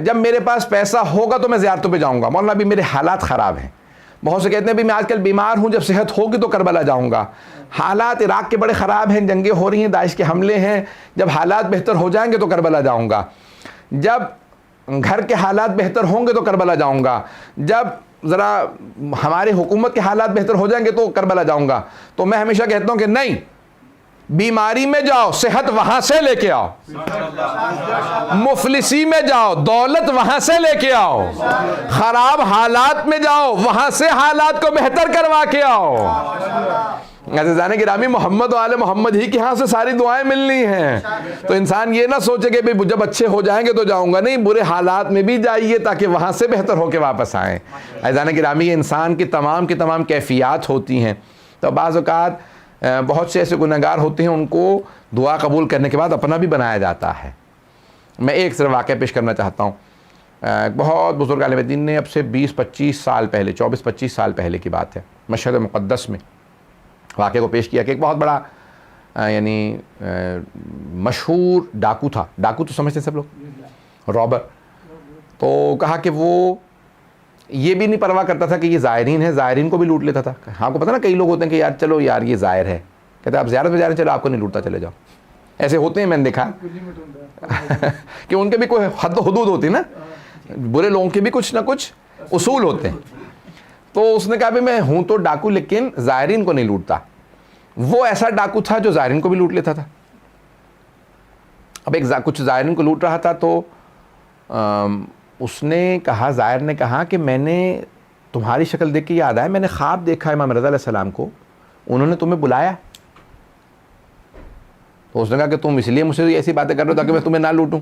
جب میرے پاس پیسہ ہوگا تو میں زیارتوں پہ جاؤں گا. مولانا ابھی میرے حالات خراب ہیں. بہت سے کہتے ہیں بھی میں آج کل بیمار ہوں، جب صحت ہوگی تو کربلا جاؤں گا. حالات عراق کے بڑے خراب ہیں، جنگیں ہو رہی ہیں، داعش کے حملے ہیں، جب حالات بہتر ہو جائیں گے تو کربلا جاؤں گا. جب گھر کے حالات بہتر ہوں گے تو کربلا جاؤں گا. جب ذرا ہمارے حکومت کے حالات بہتر ہو جائیں گے تو کربلا جاؤں گا. تو میں ہمیشہ کہتا ہوں کہ نہیں، بیماری میں جاؤ، صحت وہاں سے لے کے آؤ. مفلسی میں جاؤ، دولت وہاں سے لے کے آؤ. خراب حالات میں جاؤ، وہاں سے حالات کو بہتر کروا کے آؤ. عزیزان گرامی، محمد و آل محمد ہی کے ہاں سے ساری دعائیں ملنی ہیں. تو انسان یہ نہ سوچے کہ جب اچھے ہو جائیں گے تو جاؤں گا. نہیں، برے حالات میں بھی جائیے تاکہ وہاں سے بہتر ہو کے واپس آئیں. عزیزان گرامی، انسان کی تمام کیفیات ہوتی ہیں. تو بعض اوقات بہت سے ایسے گنہگار ہوتے ہیں، ان کو دعا قبول کرنے کے بعد اپنا بھی بنایا جاتا ہے. میں ایک صرف واقعہ پیش کرنا چاہتا ہوں. بہت بزرگ عالم دین نے اب سے 20-25 سال پہلے، 24-25 سال پہلے کی بات ہے، مشہد مقدس میں واقعے کو پیش کیا کہ ایک بہت بڑا یعنی مشہور ڈاکو تھا. ڈاکو تو سمجھتے ہیں سب لوگ، رابر. تو کہا کہ وہ یہ بھی نہیں پرواہ کرتا تھا کہ یہ زائرین ہے، زائرین کو بھی لوٹ لیتا تھا. آپ کو پتہ نا کئی لوگ ہوتے ہیں کہ یار چلو یار یہ زائر ہے، کہتے ہیں آپ زیارت پہ جا رہے ہیں، چلو آپ کو نہیں لوٹتا، چلے جاؤ. ایسے ہوتے ہیں، میں نے دیکھا کہ ان کے بھی کوئی حد و حدود ہوتی ہے نا. برے لوگوں کے بھی کچھ نہ کچھ اصول ہوتے ہیں. تو اس نے کہا بھی میں ہوں تو ڈاکو لیکن زائرین کو نہیں لوٹتا. وہ ایسا ڈاکو تھا جو زائرین کو بھی لوٹ لیتا تھا. اب کچھ زائرین کو لوٹ رہا تھا تو اس نے کہا، زائر نے کہا کہ میں نے تمہاری شکل دیکھ کے یاد آیا، میں نے خواب دیکھا امام رضا علیہ السلام کو، انہوں نے تمہیں بلایا. تو اس نے کہا کہ تم اس لیے مجھ سے ایسی باتیں کر رہے ہو تاکہ میں تمہیں نہ لوٹوں.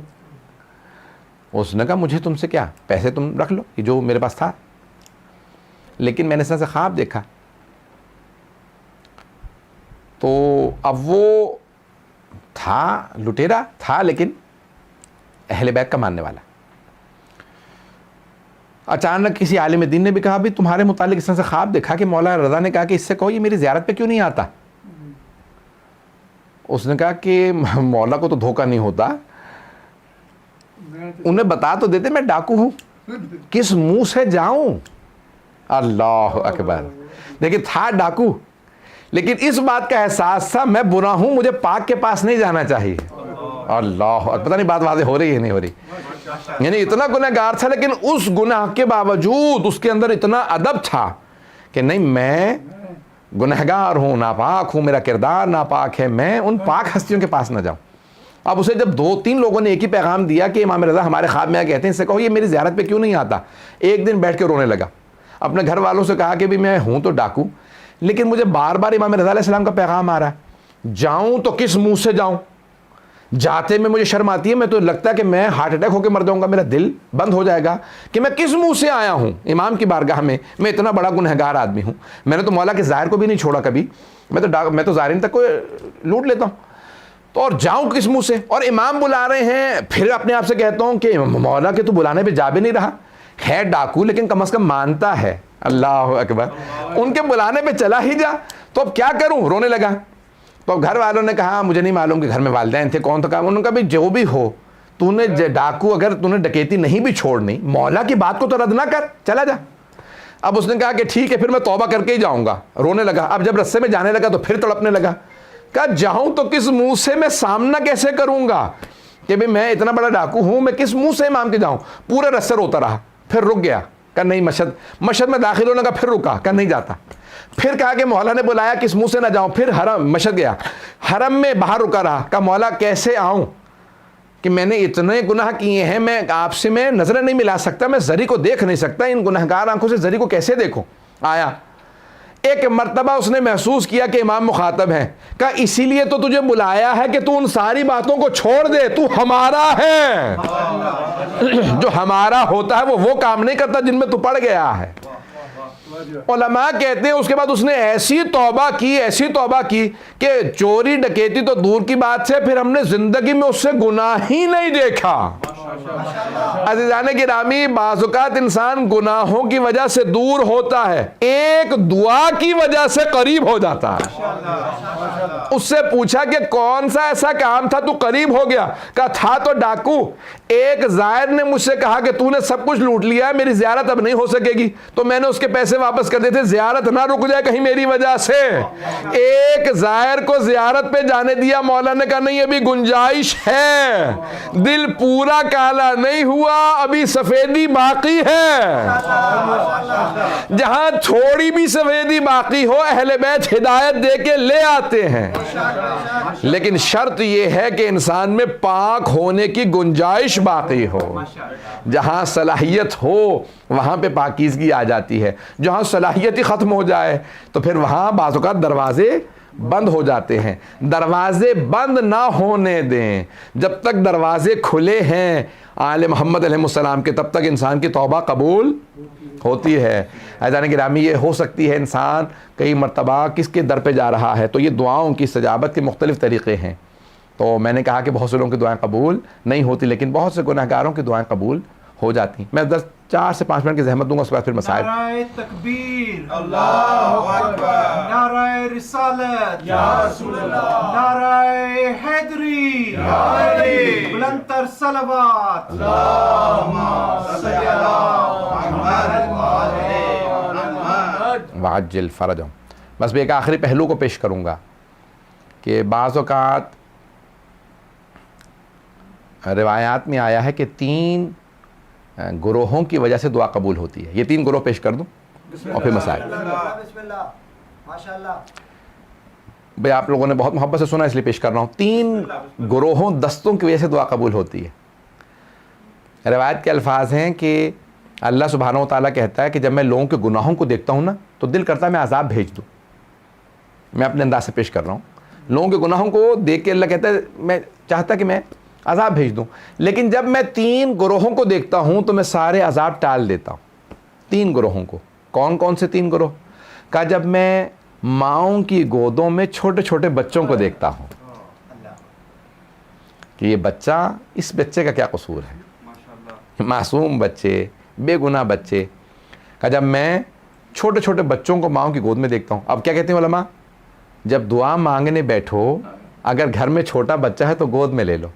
اس نے کہا مجھے تم سے کیا، پیسے تم رکھ لو، یہ جو میرے پاس تھا، لیکن میں نے اس طرح سے خواب دیکھا. تو اب وہ تھا لٹیرا تھا لیکن اہل بیت کا ماننے والا. اچانک کسی عالم دین نے بھی کہا بھی تمہارے متعلق اس طرح سے خواب دیکھا کہ مولا رضا نے کہا کہ اس سے کہو یہ میری زیارت پہ کیوں نہیں آتا. اس نے کہا کہ مولا کو تو دھوکہ نہیں ہوتا، انہیں بتا تو دیتے میں ڈاکو ہوں، کس منہ سے جاؤں. اللہ اکبر. دیکھیں تھا ڈاکو لیکن اس بات کا احساس تھا میں برا ہوں، مجھے پاک کے پاس نہیں جانا چاہیے. اللہ، پتہ نہیں بات واضح ہو رہی ہے نہیں ہو رہی. یعنی اتنا گنہگار تھا لیکن اس گناہ کے باوجود اس کے اندر اتنا ادب تھا کہ نہیں میں گنہگار ہوں، ناپاک ہوں، میرا کردار ناپاک ہے، میں ان پاک ہستیوں کے پاس نہ جاؤں. اب اسے جب 2-3 لوگوں نے ایک ہی پیغام دیا کہ امام رضا ہمارے خواب میں آ کہتے ہیں، اس سے کہو یہ میری زیارت پہ کیوں نہیں آتا. ایک دن بیٹھ کے رونے لگا. اپنے گھر والوں سے کہا کہ بھی میں ہوں تو ڈاکو، لیکن مجھے بار بار امام رضا علیہ السلام کا پیغام آ رہا ہے، جاؤں تو کس منہ سے جاؤں، جاتے میں مجھے شرم آتی ہے، میں تو لگتا ہے کہ میں ہارٹ اٹیک ہو کے مر جاؤں گا، میرا دل بند ہو جائے گا کہ میں کس منہ سے آیا ہوں امام کی بارگاہ میں اتنا بڑا گنہگار آدمی ہوں، میں نے تو مولا کے ظاہر کو بھی نہیں چھوڑا کبھی، میں تو ظاہرین تک کو لوٹ لیتا ہوں، تو اور جاؤں کس منہ سے، اور امام بلا رہے ہیں، پھر اپنے آپ سے کہتا ہوں کہ مولا کے تو بلانے پہ جا بھی نہیں رہا، ہے ڈاکو لیکن کم از کم مانتا ہے، اللہ اکبر، ان کے بلانے پہ چلا ہی جا، تو اب کیا کروں، رونے لگا۔ تو گھر والوں نے کہا مجھے نہیں معلوم کہ گھر میں والدین تھے کون، تو کہا، انہوں نے کہا بھی جو بھی ہو، تو نے ڈاکو اگر تو نے ڈکیتی نہیں بھی چھوڑنی، مولا کی بات کو تو رد نہ کر، چلا جا۔ اب اس نے کہا کہ ٹھیک ہے پھر میں توبہ کر کے ہی جاؤں گا، رونے لگا۔ اب جب رستے میں جانے لگا تو پھر تڑپنے لگا، کہا جاؤں تو کس منہ سے، میں سامنا کیسے کروں گا کہ بھی میں اتنا بڑا ڈاکو ہوں، میں کس منہ سے امام کے جاؤں، پورے رستے روتا رہا، پھر رک گیا، کہا نہیں مشہد میں داخل ہونے کا، پھر رکا، کہا نہیں جاتا، پھر کہا کہ مولا نے بلایا کس منہ سے نہ جاؤں، پھر حرم مشہد گیا، حرم میں باہر رکا رہا، کہا مولا کیسے آؤں کہ میں نے اتنے گناہ کیے ہیں، میں آپ سے میں نظریں نہیں ملا سکتا، میں زری کو دیکھ نہیں سکتا، ان گنہگار آنکھوں سے زری کو کیسے دیکھوں۔ آیا ایک مرتبہ اس نے محسوس کیا کہ امام مخاطب ہیں، کہا اسی لیے تو تجھے بلایا ہے کہ تو ان ساری باتوں کو چھوڑ دے، تو ہمارا ہے، جو ہمارا ہوتا ہے وہ کام نہیں کرتا جن میں تو پڑ گیا ہے۔ علماء کہتے ہیں اس کے بعد اس نے ایسی توبہ کی کہ چوری ڈکیتی تو دور کی بات سے، پھر ہم نے زندگی میں اس سے گناہ ہی نہیں دیکھا۔ عزیزان گرامی، بعض اوقات انسان گناہوں کی وجہ سے دور ہوتا ہے، ایک دعا کی وجہ سے قریب ہو جاتا ہے۔ اس سے پوچھا کہ کون سا ایسا کام تھا تو قریب ہو گیا، کہا تھا تو ڈاکو، ایک زائر نے مجھ سے کہا کہ تو نے سب کچھ لوٹ لیا ہے، میری زیارت اب نہیں ہو سکے گی، تو میں نے اس کے پیسے واپس کر دیے تھے، زیارت نہ رک جائے کہیں میری وجہ سے۔ ایک زائر کو زیارت پہ جانے دیا، مولا نے کہا نہیں ابھی گنجائش ہے، دل پورا کالا نہیں ہوا، ابھی سفیدی باقی ہے۔ جہاں تھوڑی بھی سفیدی باقی ہو اہل بیت ہدایت دے کے لے آتے ہیں، لیکن شرط یہ ہے کہ انسان میں پاک ہونے کی گنجائش باقی ہو۔ جہاں صلاحیت ہو وہاں پہ پاکیزگی آ جاتی ہے، جہاں صلاحیت ہی ختم ہو جائے تو پھر وہاں بعض اوقات دروازے بند ہو جاتے ہیں۔ دروازے بند نہ ہونے دیں، جب تک دروازے کھلے ہیں آل محمد علیہ السلام کے، تب تک انسان کی توبہ قبول ہوتی ہے۔ عزیزان گرامی، یہ ہو سکتی ہے انسان کئی مرتبہ کس کے در پہ جا رہا ہے، تو یہ دعاؤں کی استجابت کے مختلف طریقے ہیں۔ تو میں نے کہا کہ بہت سے لوگوں کی دعائیں قبول نہیں ہوتی، لیکن بہت سے گناہگاروں کی دعائیں قبول ہو جاتی ہیں۔ میں 4 سے 5 منٹ کی زحمت دوں گا، اس کے بعد پھر مسائل۔ نعرہ تکبیر، اللہ اکبر، نعرہ رسالت، یا رسول اللہ، نعرہ حیدری، یا علی، بلند تر صلوات، اللہم صلی علی محمد وعجل فرجہم۔ بس میں ایک آخری پہلو کو پیش کروں گا کہ بعض اوقات روایات میں آیا ہے کہ 3 گروہوں کی وجہ سے دعا قبول ہوتی ہے۔ یہ 3 گروہ پیش کر دوں اور پھر مسائل۔ بسم اللہ، ماشاءاللہ۔ بھئی آپ لوگوں نے بہت محبت سے سنا اس لیے پیش کر رہا ہوں۔ 3 گروہوں دستوں کی وجہ سے دعا قبول ہوتی ہے۔ روایت کے الفاظ ہیں کہ اللہ سبحانہ و تعالیٰ کہتا ہے کہ جب میں لوگوں کے گناہوں کو دیکھتا ہوں نا تو دل کرتا ہے میں عذاب بھیج دوں۔ میں اپنے انداز سے پیش کر رہا ہوں، لوگوں کے گناہوں کو دیکھ کے اللہ کہتا ہے میں چاہتا کہ میں عذاب بھیج دوں، لیکن جب میں 3 گروہوں کو دیکھتا ہوں تو میں سارے عذاب ٹال دیتا ہوں۔ 3 گروہوں کو، کون کون سے 3 گروہ؟ کہا جب میں ماؤں کی گودوں میں چھوٹے چھوٹے بچوں کو دیکھتا ہوں کہ یہ بچہ، اس بچے کا کیا قصور ہے، معصوم بچے، بے گناہ بچے۔ کہا جب میں چھوٹے چھوٹے بچوں کو ماؤں کی گود میں دیکھتا ہوں۔ اب کیا کہتے ہیں علماء؟ جب دعا مانگنے بیٹھو، اگر گھر میں چھوٹا بچہ ہے تو گود میں لے لو،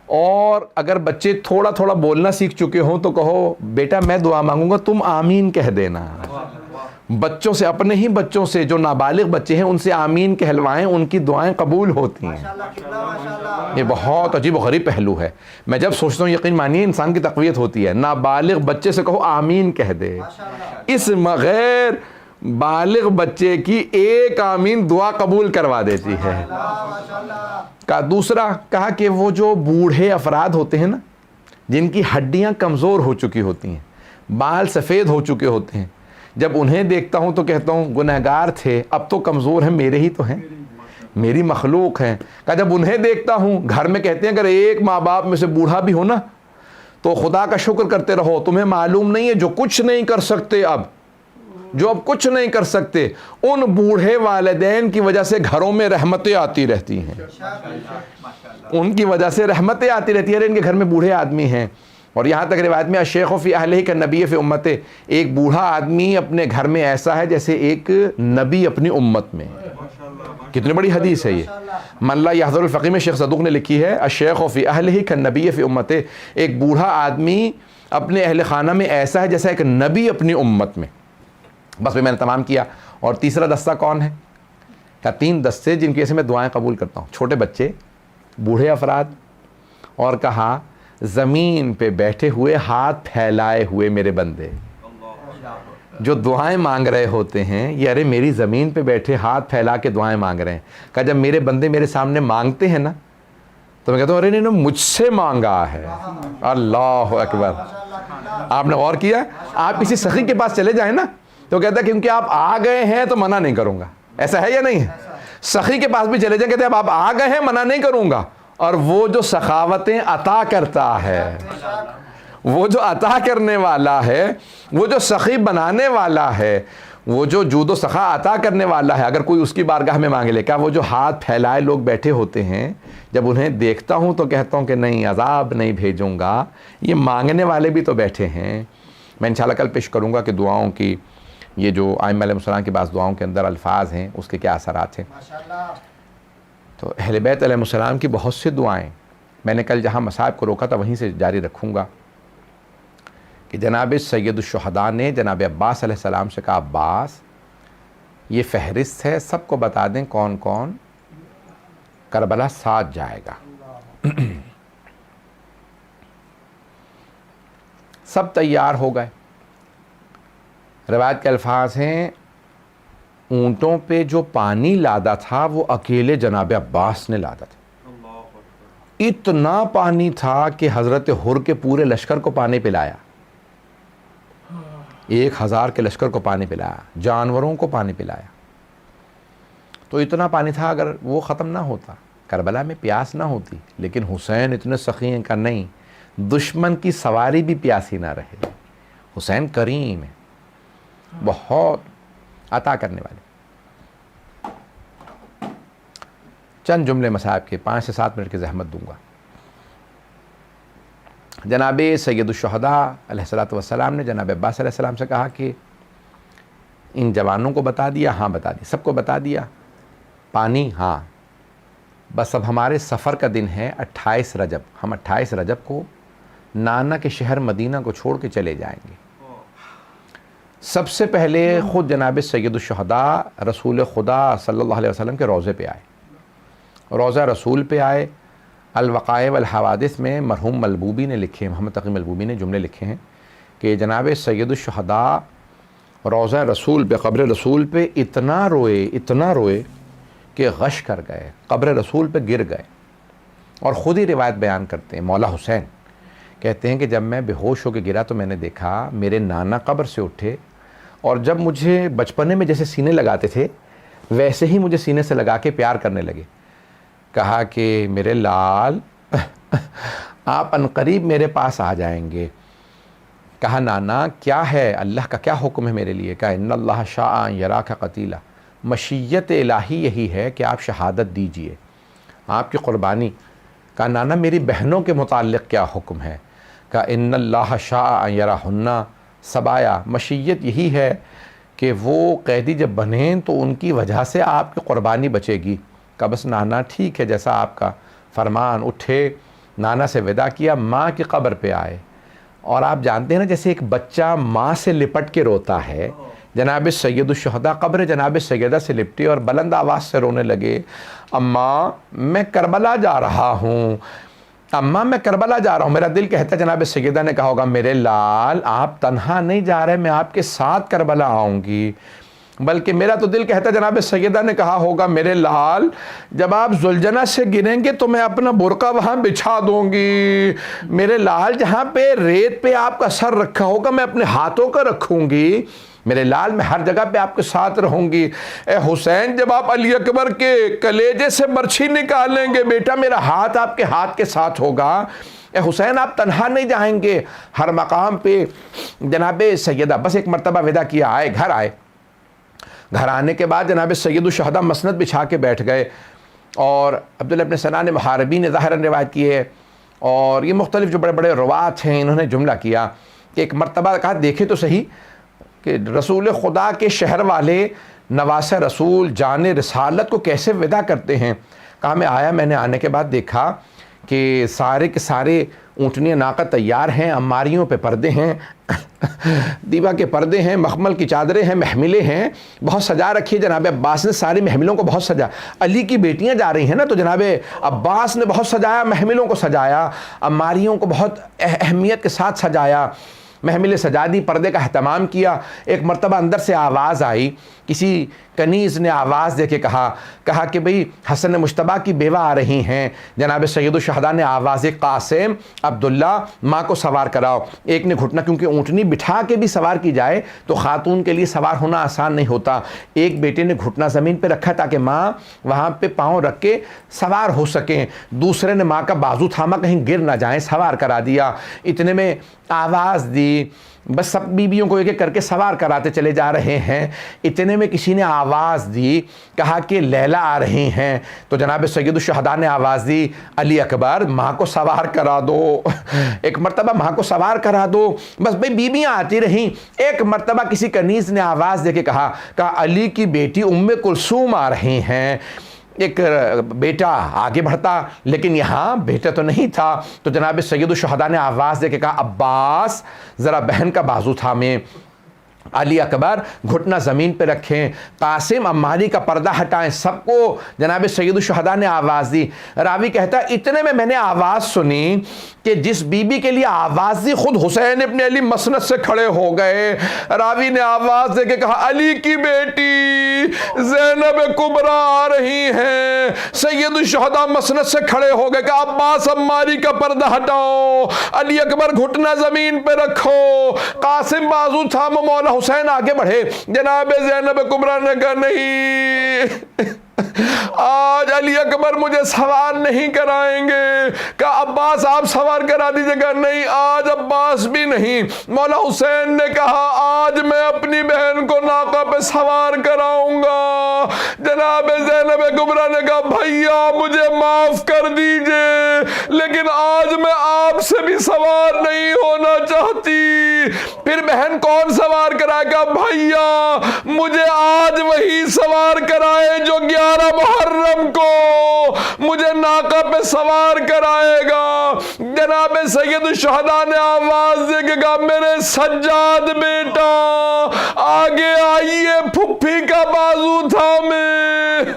اور اگر بچے تھوڑا تھوڑا بولنا سیکھ چکے ہوں تو کہو بیٹا میں دعا مانگوں گا تم آمین کہہ دینا۔ بچوں سے، اپنے ہی بچوں سے جو نابالغ بچے ہیں ان سے آمین کہلوائیں، ان کی دعائیں قبول ہوتی ہیں۔ یہ بہت عجیب و غریب پہلو ہے، میں جب سوچتا ہوں یقین مانیے انسان کی تقویت ہوتی ہے۔ نابالغ بچے سے کہو آمین کہہ دے، اس غیر بالغ بچے کی ایک آمین دعا قبول کروا دیتی ہے۔ کہا دوسرا، کہا کہ وہ جو بوڑھے افراد ہوتے ہیں نا، جن کی ہڈیاں کمزور ہو چکی ہوتی ہیں، بال سفید ہو چکے ہوتے ہیں، جب انہیں دیکھتا ہوں تو کہتا ہوں گنہگار تھے، اب تو کمزور ہیں، میرے ہی تو ہیں، میری مخلوق ہیں۔ کہ جب انہیں دیکھتا ہوں، گھر میں کہتے ہیں اگر ایک ماں باپ میں سے بوڑھا بھی ہو نا تو خدا کا شکر کرتے رہو، تمہیں معلوم نہیں ہے جو کچھ نہیں کر سکتے اب کچھ نہیں کر سکتے، ان بوڑھے والدین کی وجہ سے گھروں میں رحمتیں آتی رہتی ہیں، ان کی وجہ سے رحمتیں آتی رہتی ہیں، ان کے گھر میں بوڑھے آدمی ہیں۔ اور یہاں تک روایت میں الشیخ فی اہلہ کالنبی فی امتہ، ایک بوڑھا آدمی اپنے گھر میں ایسا ہے جیسے ایک نبی اپنی امت میں۔ کتنی بڑی حدیث ہے یہ، من لا یحضر الفقیہ میں شیخ صدوق نے لکھی ہے الشیخ فی اہلہ کالنبی فی امتہ، ایک بوڑھا آدمی اپنے اہل خانہ میں ایسا ہے جیسا ایک نبی اپنی امت میں۔ بس میں نے تمام کیا۔ اور تیسرا دستہ کون ہے؟ کہا 3 دستے جن کی سے میں دعائیں قبول کرتا ہوں، چھوٹے بچے، بوڑھے افراد، اور کہا زمین پہ بیٹھے ہوئے ہاتھ پھیلائے ہوئے میرے بندے جو دعائیں مانگ رہے ہوتے ہیں، یہ ارے میری زمین پہ بیٹھے ہاتھ پھیلا کے دعائیں مانگ رہے ہیں۔ کہا جب میرے بندے میرے سامنے مانگتے ہیں نا تو میں کہتا ہوں ارے انہوں نے مجھ سے مانگا ہے۔ اللہ اکبر۔ آپ نے غور کیا؟ آپ کسی سخی کے پاس چلے جائیں نا تو کہتا ہے کیونکہ آپ آ گئے ہیں تو منع نہیں کروں گا، ایسا ہے یا نہیں ہے؟ سخی کے پاس بھی چلے جائیں، کہتے ہیں اب آپ آ گئے ہیں منع نہیں کروں گا۔ اور وہ جو سخاوتیں عطا کرتا ہے، وہ جو عطا کرنے والا ہے، وہ جو سخی بنانے والا ہے، وہ جو جود و سخا عطا کرنے والا ہے، اگر کوئی اس کی بارگاہ میں مانگے لے، کیا وہ جو ہاتھ پھیلائے لوگ بیٹھے ہوتے ہیں، جب انہیں دیکھتا ہوں تو کہتا ہوں کہ نہیں، عذاب نہیں بھیجوں گا، یہ مانگنے والے بھی تو بیٹھے ہیں۔ میں انشاءاللہ کل پیش کروں گا کہ دعاؤں کی، یہ جو ائمہ علیہ السلام کی بعض دعاؤں کے اندر الفاظ ہیں اس کے کیا اثرات ہیں۔ تو اہل بیت علیہ السلام کی بہت سی دعائیں، میں نے کل جہاں مصائب کو روکا تھا وہیں سے جاری رکھوں گا، کہ جناب سید الشہداء نے جناب عباس علیہ السلام سے کہا عباس یہ فہرست ہے، سب کو بتا دیں کون کون کربلا ساتھ جائے گا۔ سب تیار ہو گئے۔ روایت کے الفاظ ہیں اونٹوں پہ جو پانی لادا تھا وہ اکیلے جناب عباس نے لادا تھا، اتنا پانی تھا کہ حضرت حر کے پورے لشکر کو پانی پلایا، 1000 کے لشکر کو پانی پلایا، جانوروں کو پانی پلایا۔ تو اتنا پانی تھا، اگر وہ ختم نہ ہوتا کربلا میں پیاس نہ ہوتی، لیکن حسین اتنے سخی ہیں کہ نہیں، دشمن کی سواری بھی پیاسی نہ رہے۔ حسین کریم ہے، بہت عطا کرنے والے۔ چند جملے مصائب کے 5 سے 7 منٹ کی زحمت دوں گا۔ جناب سید الشہداء علیہ السلام نے جناب عباس علیہ السلام سے کہا کہ ان جوانوں کو بتا دیا؟ ہاں بتا دیا۔ سب کو بتا دیا؟ پانی؟ ہاں۔ بس اب ہمارے سفر کا دن ہے 28 رجب، ہم 28 رجب کو نانا کے شہر مدینہ کو چھوڑ کے چلے جائیں گے۔ سب سے پہلے خود جناب سید الشہداء رسول خدا صلی اللہ علیہ وسلم کے روضے پہ آئے، روضہ رسول پہ آئے۔ الوقائع والحوادث میں مرحوم ملبوبی نے لکھے، محمد تقی ملبوبی نے جملے لکھے ہیں کہ جناب سید الشہداء روضہ رسول پہ، قبر رسول پہ اتنا روئے کہ غش کر گئے، قبر رسول پہ گر گئے۔ اور خود ہی روایت بیان کرتے ہیں، مولا حسین کہتے ہیں کہ جب میں بے ہوش ہو کے گرا تو میں نے دیکھا میرے نانا قبر سے اٹھے، اور جب مجھے بچپنے میں جیسے سینے لگاتے تھے ویسے ہی مجھے سینے سے لگا کے پیار کرنے لگے۔ کہا کہ میرے لال آپ عنقریب میرے پاس آ جائیں گے۔ کہا نانا کیا ہے، اللہ کا کیا حکم ہے میرے لیے؟ کہا ان اللہ شاء یراک قتیلا، مشیت الہی یہی ہے کہ آپ شہادت دیجئے، آپ کی قربانی۔ کہا نانا میری بہنوں کے متعلق کیا حکم ہے؟ کہا ان اللہ شاء یراہن سبایا، مشیت یہی ہے کہ وہ قیدی جب بنیں تو ان کی وجہ سے آپ کی قربانی بچے گی۔ کہا بس نانا ٹھیک ہے جیسا آپ کا فرمان۔ اٹھے، نانا سے وداع کیا، ماں کی قبر پہ آئے، اور آپ جانتے ہیں نا جیسے ایک بچہ ماں سے لپٹ کے روتا ہے، جناب سید الشہداء قبر جناب سیدہ سے لپٹے اور بلند آواز سے رونے لگے، اماں میں کربلا جا رہا ہوں، اماں میں کربلا جا رہا ہوں۔ میرا دل کہتا ہے جناب سیدہ نے کہا ہوگا میرے لال آپ تنہا نہیں جا رہے، میں آپ کے ساتھ کربلا آؤں گی۔ بلکہ میرا تو دل کہتا جناب سیدہ نے کہا ہوگا میرے لال جب آپ ذوالجنہ سے گریں گے تو میں اپنا برقع وہاں بچھا دوں گی، میرے لال جہاں پہ ریت پہ آپ کا سر رکھا ہوگا میں اپنے ہاتھوں کا رکھوں گی، میرے لال میں ہر جگہ پہ آپ کے ساتھ رہوں گی۔ اے حسین جب آپ علی اکبر کے کلیجے سے برچھی نکالیں گے بیٹا میرا ہاتھ آپ کے ہاتھ کے ساتھ ہوگا، اے حسین آپ تنہا نہیں جائیں گے۔ ہر مقام پہ جناب سیدہ بس ایک مرتبہ ودا کیا، آئے، گھر آنے کے بعد جناب سید الشہداء مسند بچھا کے بیٹھ گئے، اور عبداللہ ابن سنان محاربین نے ظاہراً روایت کی ہے، اور یہ مختلف جو بڑے بڑے روات ہیں انہوں نے جملہ کیا کہ ایک مرتبہ کہا دیکھیں تو صحیح کہ رسول خدا کے شہر والے نواس رسول جان رسالت کو کیسے ودا کرتے ہیں۔ کہا میں آیا، میں نے آنے کے بعد دیکھا کہ سارے کے سارے اونٹنیاں ناقہ تیار ہیں، اماریوں پہ پردے ہیں، دیبا کے پردے ہیں، مخمل کی چادریں ہیں، محملیں ہیں، بہت سجا رکھی ہے۔ جناب عباس نے ساری محملوں کو بہت سجا، علی کی بیٹیاں جا رہی ہیں نا تو جناب عباس نے بہت سجایا، محملوں کو سجایا، اماریوں کو بہت اہمیت کے ساتھ سجایا، محملیں سجا دی، پردے کا اہتمام کیا۔ ایک مرتبہ اندر سے آواز آئی، کسی کنیز نے آواز دے کے کہا کہ بھئی حسن مجتبیٰ کی بیوہ آ رہی ہیں۔ جناب سید الشہداء نے آواز قاسم عبداللہ ماں کو سوار کراؤ۔ ایک نے گھٹنا، کیونکہ اونٹنی بٹھا کے بھی سوار کی جائے تو خاتون کے لیے سوار ہونا آسان نہیں ہوتا، ایک بیٹے نے گھٹنا زمین پہ رکھا تاکہ ماں وہاں پہ پاؤں رکھ کے سوار ہو سکیں، دوسرے نے ماں کا بازو تھاما کہیں گر نہ جائیں، سوار کرا دیا۔ اتنے میں آواز دی، بس سب بیویوں کو ایک ایک کر کے سوار کراتے چلے جا رہے ہیں۔ اتنے میں کسی نے آواز دی، کہا کہ لیلا آ رہی ہیں، تو جناب سید الشہداء نے آواز دی علی اکبر ماں کو سوار کرا دو، ایک مرتبہ ماں کو سوار کرا دو۔ بس بھئی بیویاں آتی رہیں، ایک مرتبہ کسی کنیز نے آواز دے کے کہا علی کی بیٹی ام کلثوم آ رہی ہیں۔ ایک بیٹا آگے بڑھتا، لیکن یہاں بیٹا تو نہیں تھا، تو جناب سید الشہداء نے آواز دے کے کہا عباس ذرا بہن کا بازو تھامیں، علی اکبر گھٹنا زمین پہ رکھیں، قاسم عماری کا پردہ ہٹائیں، سب کو جناب سید الشہداء نے آواز دی۔ راوی کہتا اتنے میں نے آواز سنی کہ جس بی بی کے لیے آواز دی خود حسین ابن علی مسند سے کھڑے ہو گئے۔ راوی نے آواز دے کے کہا علی کی بیٹی زینب کبریٰ آ رہی ہیں۔ سید الشہداء مسند سے کھڑے ہو گئے کہ عباس عماری کا پردہ ہٹاؤ، علی اکبر گھٹنا زمین پہ رکھو، قاسم بازو تھامو، مولا حسین آگے بڑھے۔ جناب زینب کبریٰ نے کہا نہیں آج علی اکبر مجھے سوار نہیں کرائیں گے۔ کہا عباس آپ سوار کرا دیجئے گا، نہیں آج عباس بھی نہیں۔ مولا حسین نے کہا آج میں اپنی بہن کو ناقہ پہ سوار کراؤں گا۔ جناب زینب کبریٰ نے کہا بھیا مجھے معاف کر دیجئے، لیکن آج میں آپ سے بھی سوار نہیں ہونا چاہتی۔ پھر بہن کون سوار کرائے گا؟ بھیا مجھے آج وہی سوار کرائے جو 11 محرم کو مجھے ناقہ پہ سوار کرائے گا۔ جناب سید الشہداء نے آواز دے کے کہا میرے سجاد بیٹا آگے آئیے، پھپھی کا بازو تھامے۔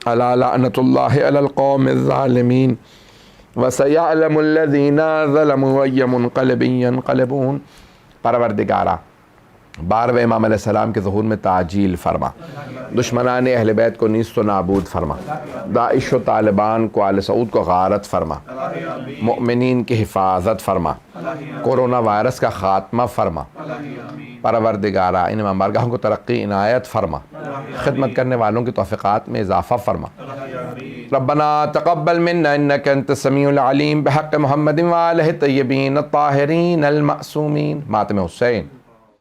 الا لعنت اللہ علی القوم الظالمین وَسَيَعْلَمُ الَّذِينَ ظَلَمُوا وَأَيَّ مُنْقَلِبٍ يَنْقَلِبُونَ۔ پروردگارہ 12ویں امام علیہ السلام کے ظہور میں تعجیل فرما، دشمنان اہل بیت کو نیست و نابود فرما، داعش و طالبان کو آل سعود کو غارت فرما، مؤمنین کی حفاظت فرما، کورونا وائرس کا خاتمہ فرما۔ پروردگارہ ان بارگاہوں کو ترقی عنایت فرما، خدمت کرنے والوں کی توفیقات میں اضافہ فرما۔ ربنا تقبل منا انك انت السميع العليم بحق محمد وآلہ الطیبین الطاہرین المعصومین۔ ماتم حسین۔